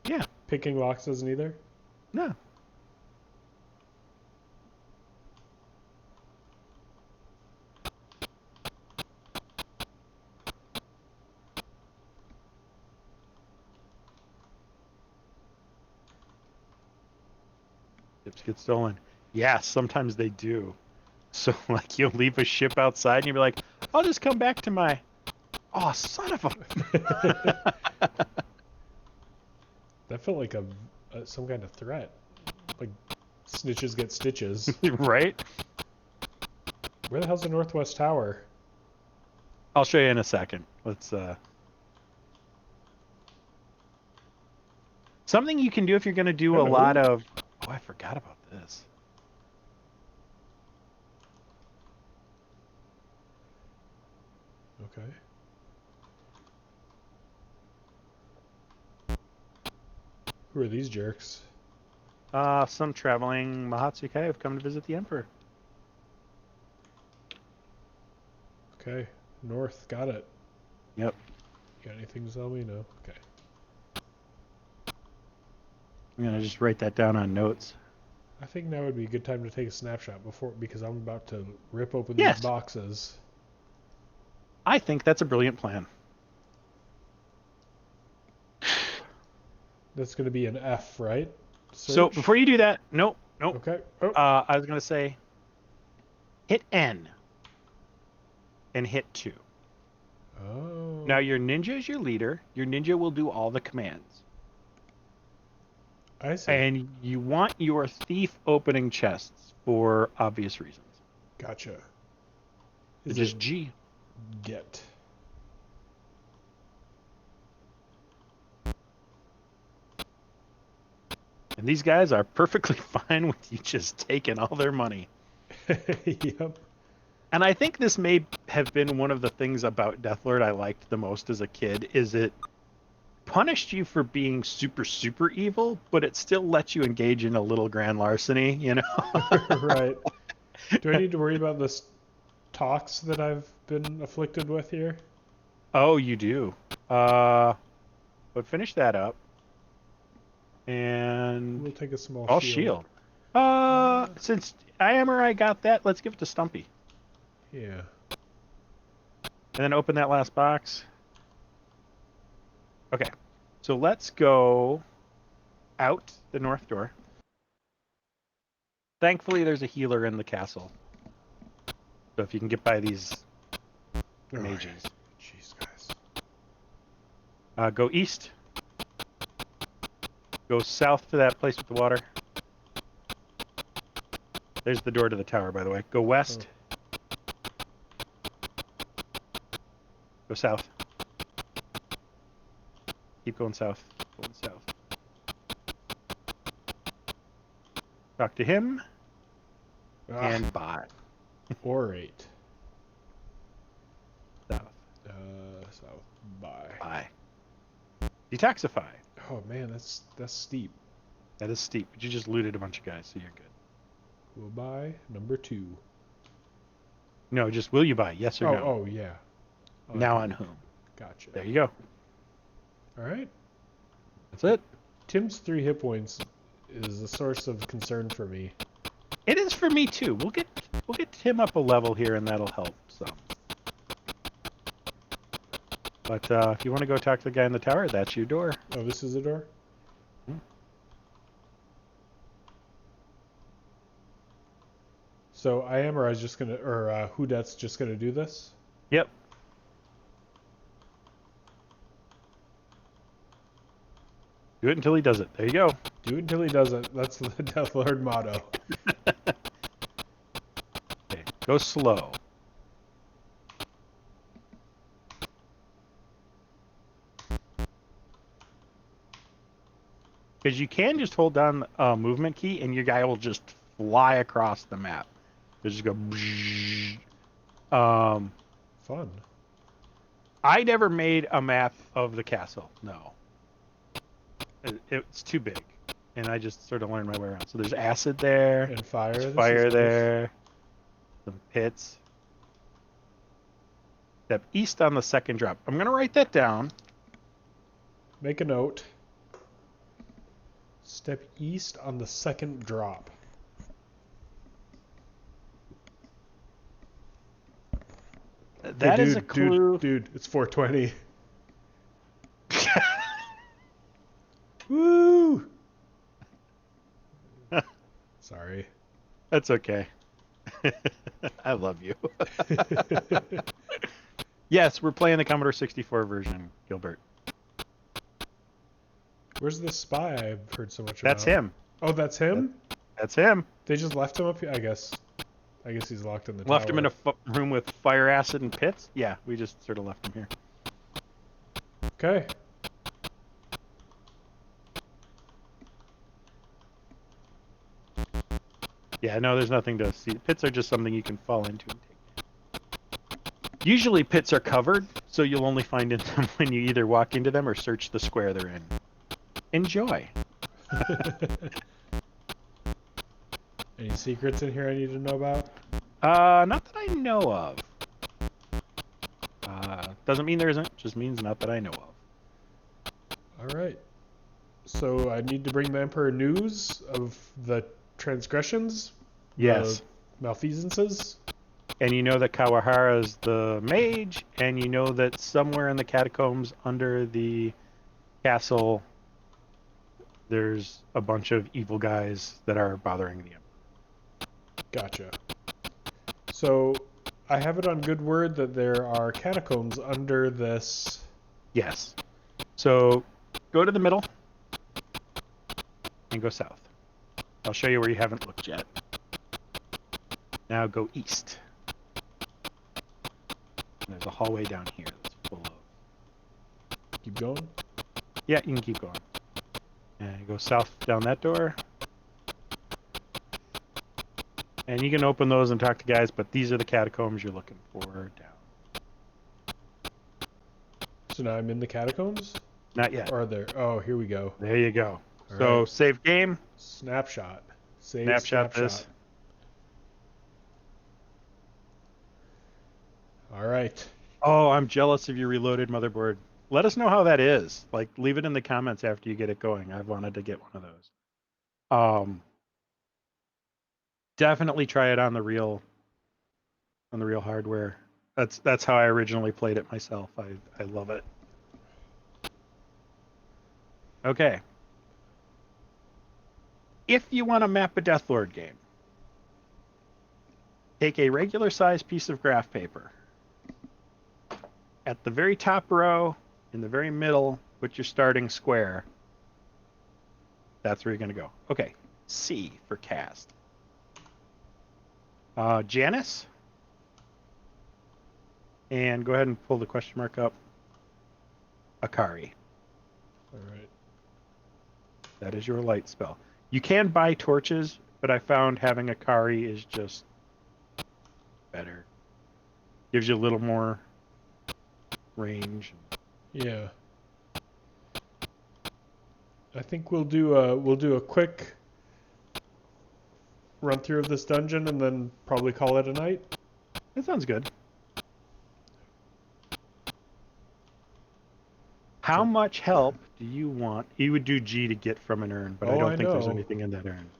Yeah. Picking locks doesn't either? No. Ships get stolen. Yeah, sometimes they do. So, like, you'll leave a ship outside and you'll be like, I'll just come back to my... Oh, son of a... That felt like some kind of threat. Like snitches get stitches. Right? Where the hell's the Northwest Tower? I'll show you in a second. Let's, Something you can do if you're going to do a Hello. lot of... Oh, I forgot about this. Who are these jerks? Some traveling Mahatsukai have come to visit the Emperor. Okay, north, got it. Yep. You got anything to tell me? No? Okay. I'm gonna just write that down on notes. I think now would be a good time to take a snapshot because I'm about to rip open these Yes. boxes. I think that's a brilliant plan. That's going to be an F, right? So Search? before you do that, nope. Okay. Oh. I was gonna say, hit N and hit 2. Oh. Now your ninja is your leader. Your ninja will do all the commands. I see. And you want your thief opening chests for obvious reasons. Gotcha. It's just G. Get. And these guys are perfectly fine with you just taking all their money. Yep. And I think this may have been one of the things about Deathlord I liked the most as a kid, is it punished you for being super, super evil, but it still lets you engage in a little grand larceny, you know? Right. Do I need to worry about this tox that I've been afflicted with here? Oh, you do. But finish that up. And We'll take a small I'll shield. Since I got that, let's give it to Stumpy. Yeah. And then open that last box. Okay. So let's go out the north door. Thankfully, there's a healer in the castle. So if you can get by these mages. Jeez, guys. Go east. Go south to that place with the water. There's the door to the tower, by the way. Go west. Go south. Keep going south. Going south. Talk to him. And bye. Orate. South. South. Bye. Bye. Detoxify. Oh man, that's steep. That is steep, but you just looted a bunch of guys, so you're good. Goodbye. Number 2. No, just will you buy? Yes or no? Oh yeah. Now on whom? Gotcha. There you go. All right. That's it. Tim's 3 hit points is a source of concern for me. It is for me too. We'll get Tim up a level here, and that'll help some. But if you want to go talk to the guy in the tower, that's your door. Oh, this is a door? Hmm. So I am, or I was just gonna, or Hudet's just gonna do this? Yep. Do it until he does it. There you go. Do it until he does it. That's the Deathlord motto. Okay. Go slow. Because you can just hold down a movement key and your guy will just fly across the map. They'll just go. Fun. I never made a map of the castle. No. It's too big. And I just sort of learned my way around. So there's acid there. And fire. There's fire there. Some pits. Step east on the second drop. I'm going to write that down. Make a note. Step east on the second drop. That is a clue. Dude, it's 420. Woo! Sorry. That's okay. I love you. Yes, we're playing the Commodore 64 version, Gilbert. Where's the spy I've heard so much about? That's him. Oh, that's him? That's him. They just left him up here? I guess he's locked in the Left tower. him in a room with fire, acid, and pits? Yeah, we just sort of left him here. Okay. Yeah, no, there's nothing to see. Pits are just something you can fall into and take. Usually pits are covered, so you'll only find them when you either walk into them or search the square they're in. Enjoy. Any secrets in here I need to know about? Not that I know of. Doesn't mean there isn't, just means not that I know of. Alright. So I need to bring the Emperor news of the transgressions? Yes. The malfeasances? And you know that Kawahara's the mage, and you know that somewhere in the catacombs under the castle, there's a bunch of evil guys that are bothering the Emperor. Gotcha. So I have it on good word that there are catacombs under this. Yes. So go to the middle and go south. I'll show you where you haven't looked yet. Now go east. And there's a hallway down here that's full of... Keep going? Yeah, you can keep going. And go south down that door. And you can open those and talk to guys, but these are the catacombs you're looking for down. So now I'm in the catacombs? Not yet. Or are there? Oh, here we go. There you go. All So right. save game. Snapshot. Save Snapshot this. All right. Oh, I'm jealous of your reloaded motherboard. Let us know how that is. Like, leave it in the comments after you get it going. I've wanted to get one of those. Definitely try it on the real hardware. That's how I originally played it myself. I love it. Okay. If you want to map a Deathlord game, take a regular sized piece of graph paper. At the very top row, in the very middle, put your starting square. That's where you're going to go. Okay. C for cast. Janice. And go ahead and pull the question mark up. Akari. All right. That is your light spell. You can buy torches, but I found having Akari is just better. Gives you a little more range. Yeah. I think we'll do a quick run through of this dungeon and then probably call it a night. That sounds good. How much help do you want? You would do G to get from an urn, but I don't think there's anything in that urn.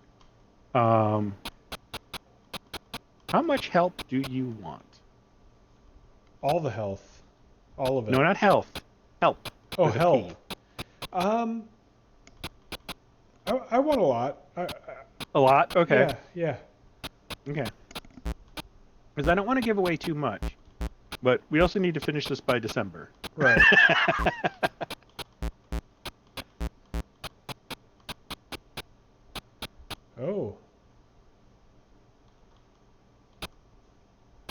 How much help do you want? All the health. All of it. No, not health. Help. Oh, with a help. P. I want a lot. A lot? Okay. Yeah. Okay. Because I don't want to give away too much. But we also need to finish this by December. Right. Oh.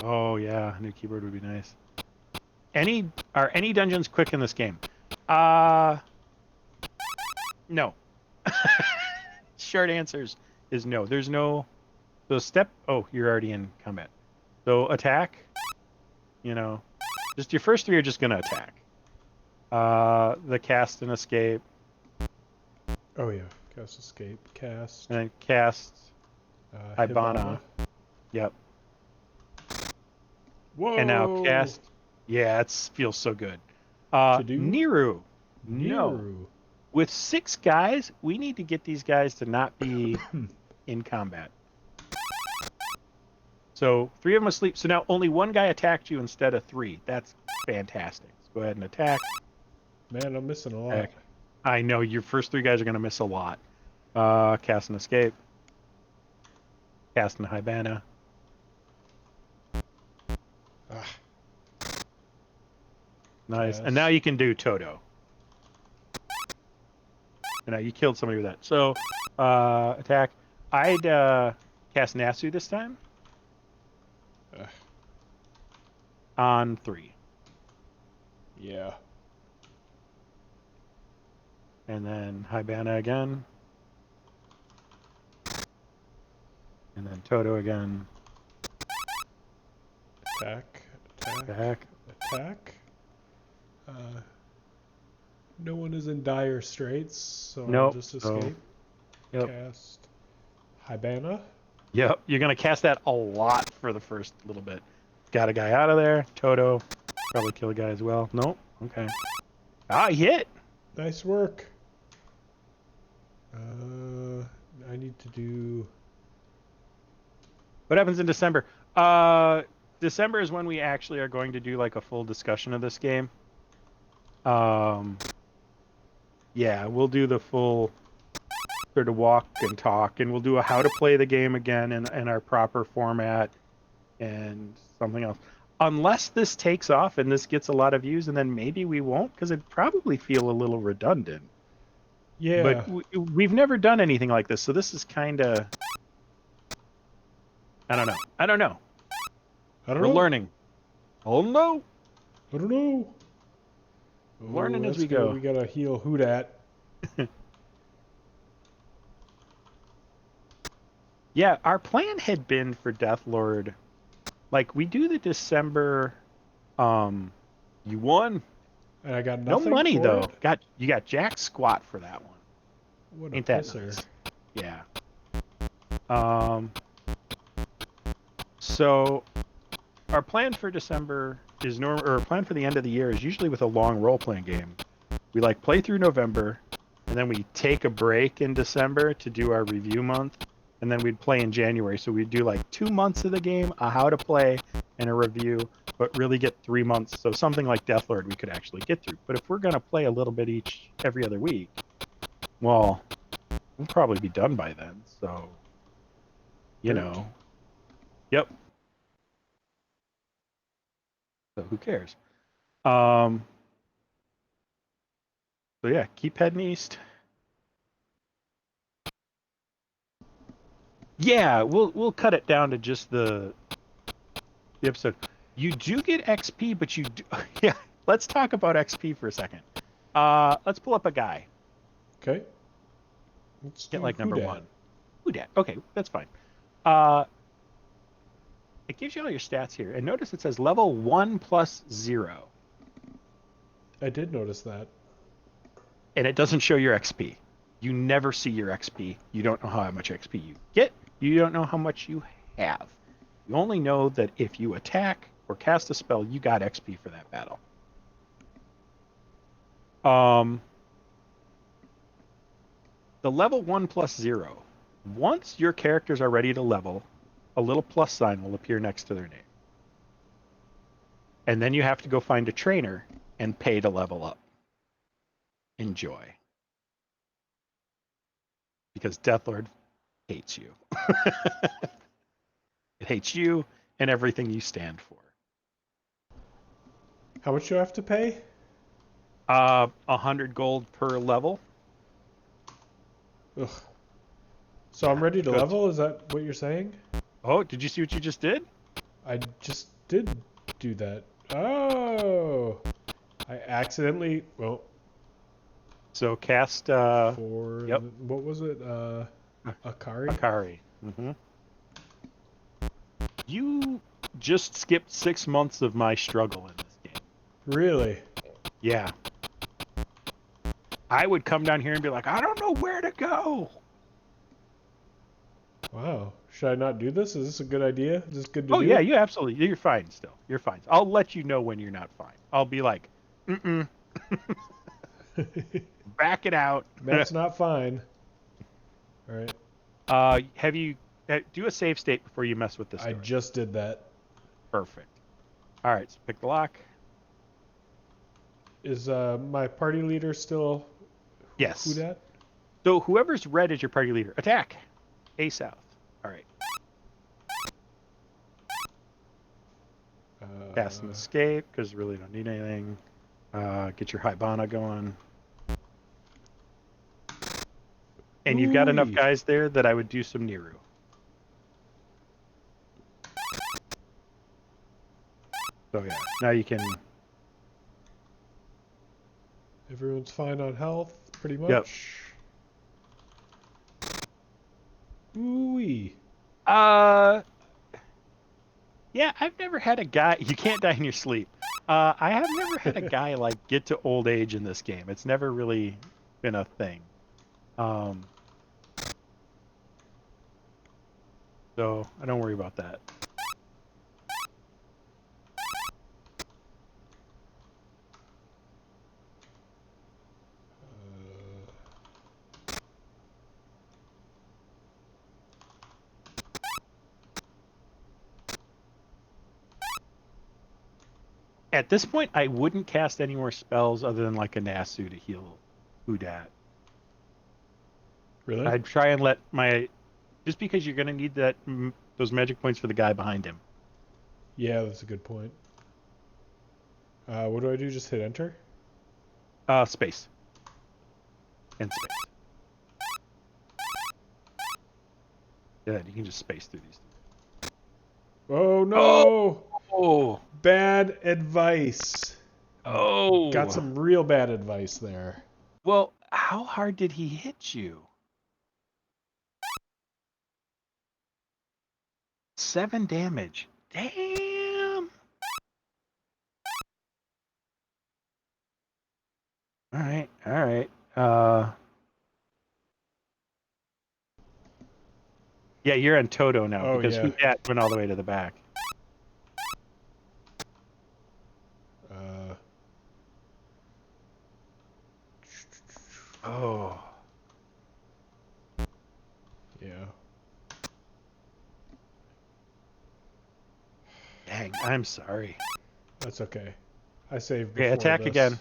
Oh yeah, a new keyboard would be nice. Are any dungeons quick in this game? No. Short answers is no. There's no. So step. Oh, you're already in combat. So attack. Just your first three are just gonna attack. The cast and escape. Oh yeah. Cast escape. Cast. And then cast. Hibana. Yep. Whoa. And now cast. Yeah, it feels so good. To-do? Niru. No. Niru. With 6 guys, we need to get these guys to not be in combat. So 3 of them asleep. So now only 1 guy attacked you instead of 3. That's fantastic. So go ahead and attack. Man, I'm missing a lot. Attack. I know your first 3 guys are going to miss a lot. Cast and escape. Cast and Hibana. Ah. Nice. Yes. And now you can do Toto. And now you killed somebody with that. So attack. I'd cast Nasu this time. On 3. Yeah. And then Hibana again. And then Toto again. Attack. Attack. Attack. No one is in dire straits, so I'll Nope. just So escape. Yep. Cast Hibana. Yep. You're gonna cast that a lot for the first little bit. Got a guy out of there. Toto. Probably kill a guy as well. Nope. Okay. Ah, he hit. Nice work. I need to do. What happens in December? December is when we actually are going to do like a full discussion of this game. Yeah, we'll do the full sort of walk and talk, and we'll do a how to play the game again in our proper format and something else. Unless this takes off and this gets a lot of views, and then maybe we won't, because it'd probably feel a little redundant. Yeah. But we've never done anything like this, so this is kind of... I don't know. I don't We're know. learning. Oh, no. I don't know. Learning as we good. go. We gotta heal Hoodat. Yeah, our plan had been for Deathlord, like we do the December, you won. And I got No nothing. money for though. It? You got jack squat for that one. What a Ain't that pisser. nice? Yeah. So our plan for December is our plan for the end of the year is usually with a long role-playing game. We like play through November, and then we take a break in December to do our review month, and then we'd play in January. So we'd do like 2 months of the game, a how to play, and a review, but really get 3 months. So something like Deathlord we could actually get through. But if we're gonna play a little bit every other week, well, we'll probably be done by then. So, you know, yep. So who cares? So yeah, keep heading east. Yeah, we'll cut it down to just the episode. You do get XP, but you do, yeah. Let's talk about XP for a second. Let's pull up a guy. Okay. Let's Get do like number Hoodat. 1. Hoodat. Okay, that's fine. It gives you all your stats here, and notice it says level 1 plus 0. I did notice that. And it doesn't show your XP. You never see your XP. You don't know how much XP you get. You don't know how much you have. You only know that if you attack or cast a spell, you got XP for that battle. The level 1 plus 0. Once your characters are ready to level, a little plus sign will appear next to their name. And then you have to go find a trainer and pay to level up. Enjoy. Because Deathlord hates you. It hates you and everything you stand for. How much do I have to pay? 100 gold per level. Ugh. So I'm ready to level? Is that what you're saying? Oh, did you see what you just did? I just did do that. Oh! I accidentally... Well... So cast... for... Yep. What was it? Akari? Akari. Mm-hmm. You just skipped 6 months of my struggle in this game. Really? Yeah. I would come down here and be like, I don't know where to go. Wow. Should I not do this? Is this a good idea? Is this good to do? Oh, yeah, you absolutely... You're fine still. You're fine. I'll let you know when you're not fine. I'll be like, mm-mm. Back it out. That's not fine. All right. Have you... do a save state before you mess with this. I just did that. Perfect. All right, so pick the lock. Is my party leader still... Yes. Hoodat? So whoever's red is your party leader. Attack. A south. All right. Cast and escape, because you really don't need anything. Get your Hibana going. And you've got enough guys there that I would do some Niru. So yeah, now you can... Everyone's fine on health, pretty much. Yep. Ooh-wee. Yeah, I've never had a guy... You can't die in your sleep. I have never had a guy, like, get to old age in this game. It's never really been a thing. So I don't worry about that. At this point, I wouldn't cast any more spells other than like a Nasu to heal Udat. Really? I'd try and let my... Just because you're going to need that those magic points for the guy behind him. Yeah, that's a good point. What do I do? Just hit enter? Space. And space. Yeah, you can just space through these. Oh no! Oh! Bad advice. Oh! Got some real bad advice there. Well, how hard did he hit you? 7 damage. Damn! Alright, alright. Yeah, you're on Toto now, Oh, because yeah. Hudat went all the way to the back. Uh, Oh. yeah. Dang, I'm sorry. That's okay. I saved Okay, before attack this. again.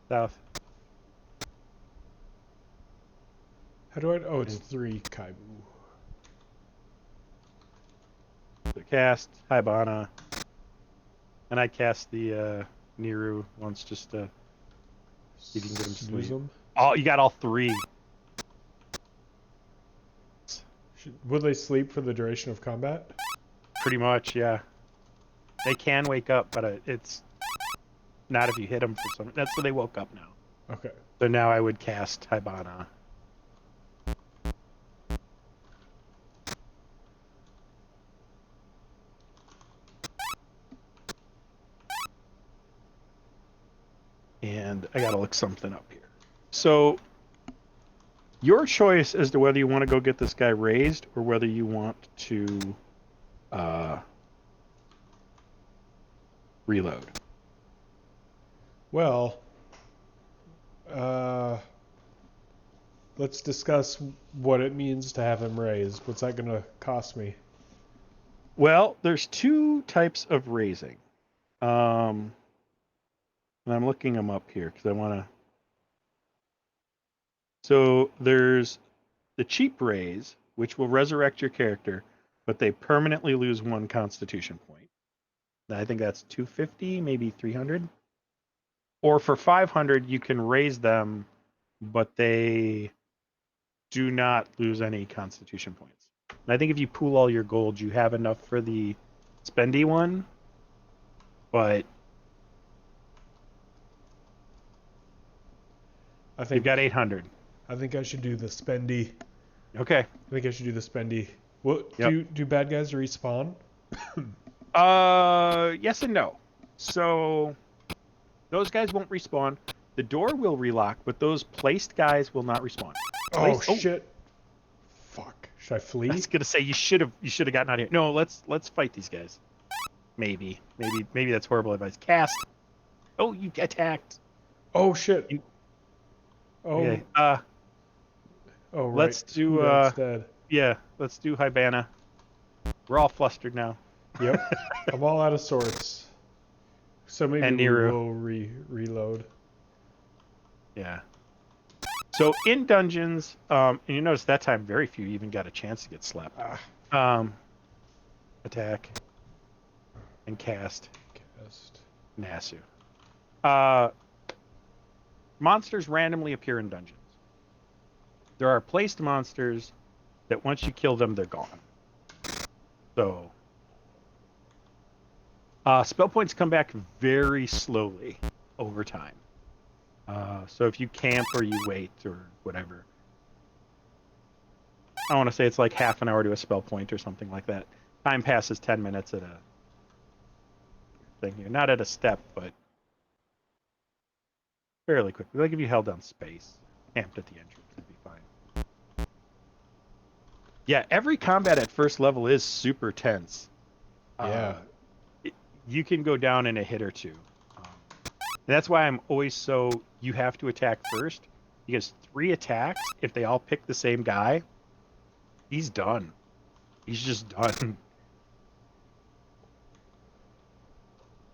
South. How do I... Oh, it's 3 Kaibu. The cast, Hibana. And I cast the Niru once just to see if you can get him to Snooze sleep. them? Oh, you got all 3. Will they sleep for the duration of combat? Pretty much, yeah. They can wake up, but it's not if you hit them for some... That's so they woke up now. Okay. So now I would cast Hibana. And I gotta look something up here. So, your choice as to whether you want to go get this guy raised or whether you want to reload. Well, let's discuss what it means to have him raised. What's that going to cost me? Well, there's 2 types of raising. And I'm looking them up here because I want to... So there's the cheap raise, which will resurrect your character, but they permanently lose 1 constitution point. I think that's 250, maybe 300. Or for 500, you can raise them, but they do not lose any constitution points. And I think if you pool all your gold, you have enough for the spendy one, but you've got 800. I think I should do the spendy. Okay. I think I should do the spendy. What Yep. do bad guys respawn? Yes and no. So those guys won't respawn. The door will relock, but those placed guys will not respawn. Oh shit! Fuck. Should I flee? I was gonna say you should have gotten out of here. No, let's fight these guys. Maybe that's horrible advice. Cast. Oh, you attacked. Oh shit. Oh. Okay. Oh right. Let's do That's dead. Yeah, let's do Hibana. We're all flustered now. Yep. I'm all out of sorts. So maybe And we Niru. will reload. Yeah. So in dungeons, and you notice that time very few even got a chance to get slapped. Attack and cast. Nasu. Monsters randomly appear in dungeons. There are placed monsters that once you kill them, they're gone. So, spell points come back very slowly over time. So if you camp or you wait or whatever, I want to say it's like half an hour to a spell point or something like that. Time passes 10 minutes at a thing here. Not at a step, but fairly quickly. Like if you held down space, camped at the entrance, it'd be fine. Yeah, every combat at first level is super tense. Yeah. It, you can go down in a hit or two. That's why I'm always so, you have to attack first, because 3 attacks, if they all pick the same guy, he's done. He's just done.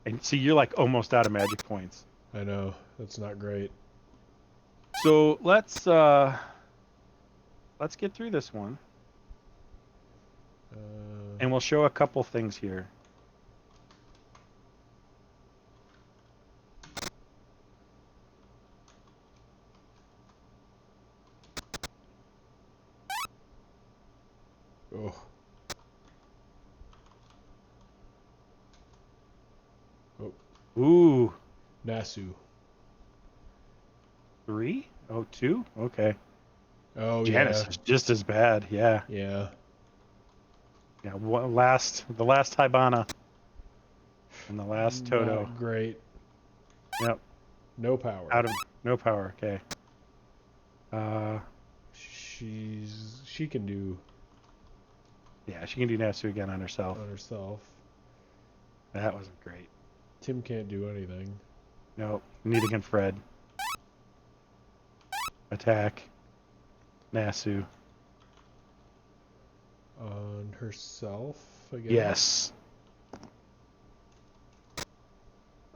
And so you're like almost out of magic points. I know. That's not great. So let's get through this one. And we'll show a couple things here. Oh. Oh. Ooh. Nasu. 3? Oh, 2? Okay. Oh, Janice yeah. is just as bad. Yeah. Yeah. Yeah. The last Hibana. And the last Toto. Not great. Yep. No power. No power. Okay. She can do Yeah, she can do Natsu again on herself. That wasn't great. Tim can't do anything. Nope. Neither can Fred. Attack. Nasu. On herself again? Yes.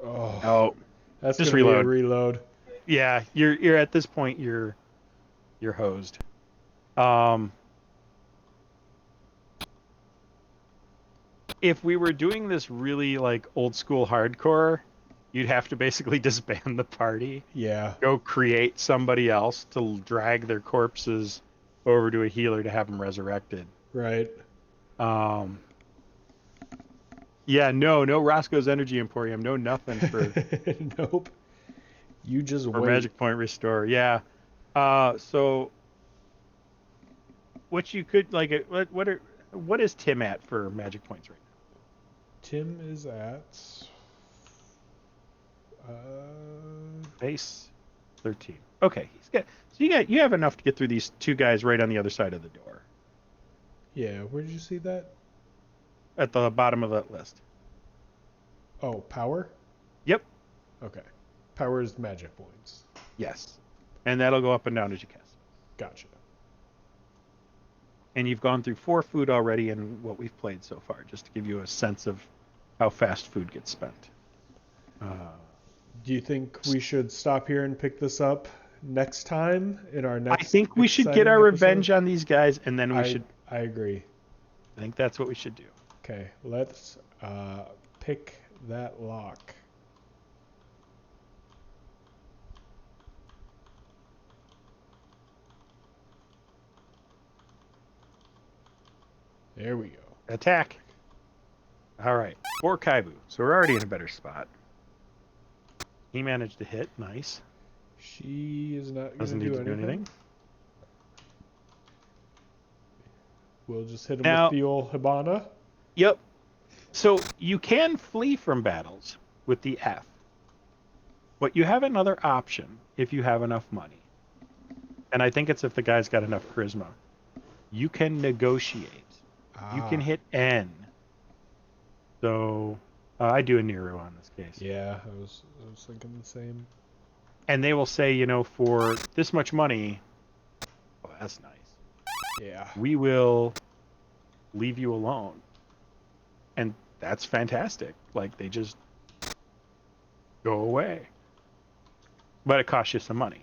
Oh. That's just gonna reload. be a reload. Yeah, you're at this point you're hosed. If we were doing this really like old school hardcore, you'd have to basically disband the party. Yeah. Go create somebody else to drag their corpses over to a healer to have them resurrected. Right. Yeah, no Roscoe's Energy Emporium, no nothing for Nope. You just for wait. Magic Point Restore. Yeah. So what you could like what is Tim at for Magic Points right now? Tim is at base 13. Okay, he's got so you have enough to get through these 2 guys right on the other side of the door. Yeah, where did you see that? At the bottom of that list. Oh, power? Yep. Okay. Power is magic points. Yes. And that'll go up and down as you cast. Gotcha. And you've gone through 4 food already in what we've played so far, just to give you a sense of how fast food gets spent. Do you think we should stop here and pick this up next time in our next I think we should get our revenge on these guys, and then I agree. I think that's what we should do. Okay, let's pick that lock. There we go. Attack. All right. 4 Kaibu. So we're already in a better spot. He managed to hit. Nice. She is not Doesn't need to do anything. We'll just hit him Now, with the old Hibana. Yep. So you can flee from battles with the F. But you have another option if you have enough money. And I think it's if the guy's got enough charisma. You can negotiate. You can hit N. So I do a Nero on this case. Yeah, I was thinking the same. And they will say, for this much money, oh, that's nice. Yeah. We will leave you alone. And that's fantastic. Like, they just go away. But it costs you some money.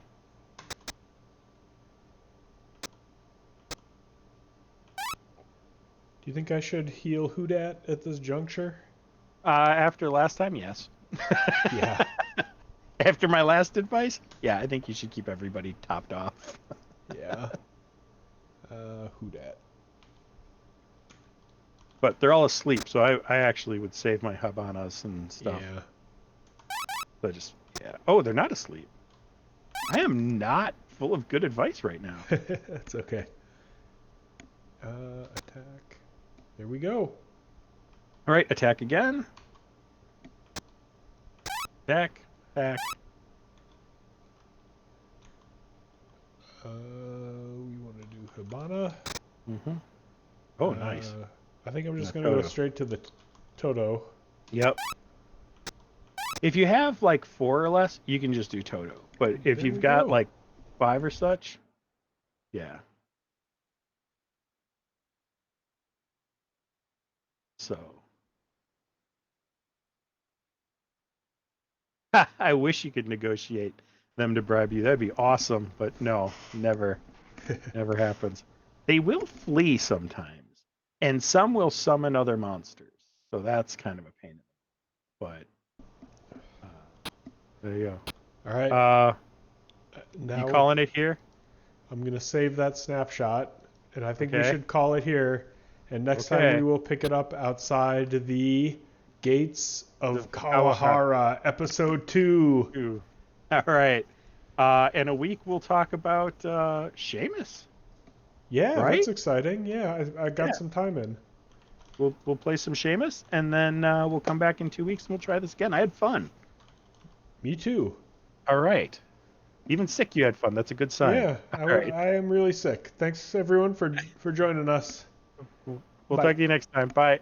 Do you think I should heal Houdat at this juncture? After last time, yes. Yeah. After my last advice, yeah, I think you should keep everybody topped off. Yeah. Houdat. But they're all asleep, so I actually would save my Habanas and stuff. Yeah. So oh, they're not asleep. I am not full of good advice right now. That's okay. Attack. There we go. All right, attack again. Attack. Attack. We want to do Hibana. Mm-hmm. Oh, nice. I think I'm just The going to go Toto. straight to the Toto. Yep. If you have like 4 or less, you can just do Toto. But if There you've we got go. like 5 or such, yeah. So I wish you could negotiate them to bribe you. That'd be awesome, but no, never happens. They will flee sometimes, and some will summon other monsters. So that's kind of a pain. But there you All right. go. You Now calling it here? I'm going to save that snapshot, and I think we Okay. should call it here. And next time we Okay. will pick it up outside the gates of Kawahara. Kawahara, episode 2. Ooh. All right. In a week, we'll talk about Seamus, Yeah, right? that's exciting. Yeah, I got Yeah. some time in. We'll play some Seamus, and then we'll come back in 2 weeks and we'll try this again. I had fun. Me too. All right. Even sick, you had fun. That's a good sign. Yeah, All right. I am really sick. Thanks everyone for joining us. We'll Bye. talk to you next time. Bye.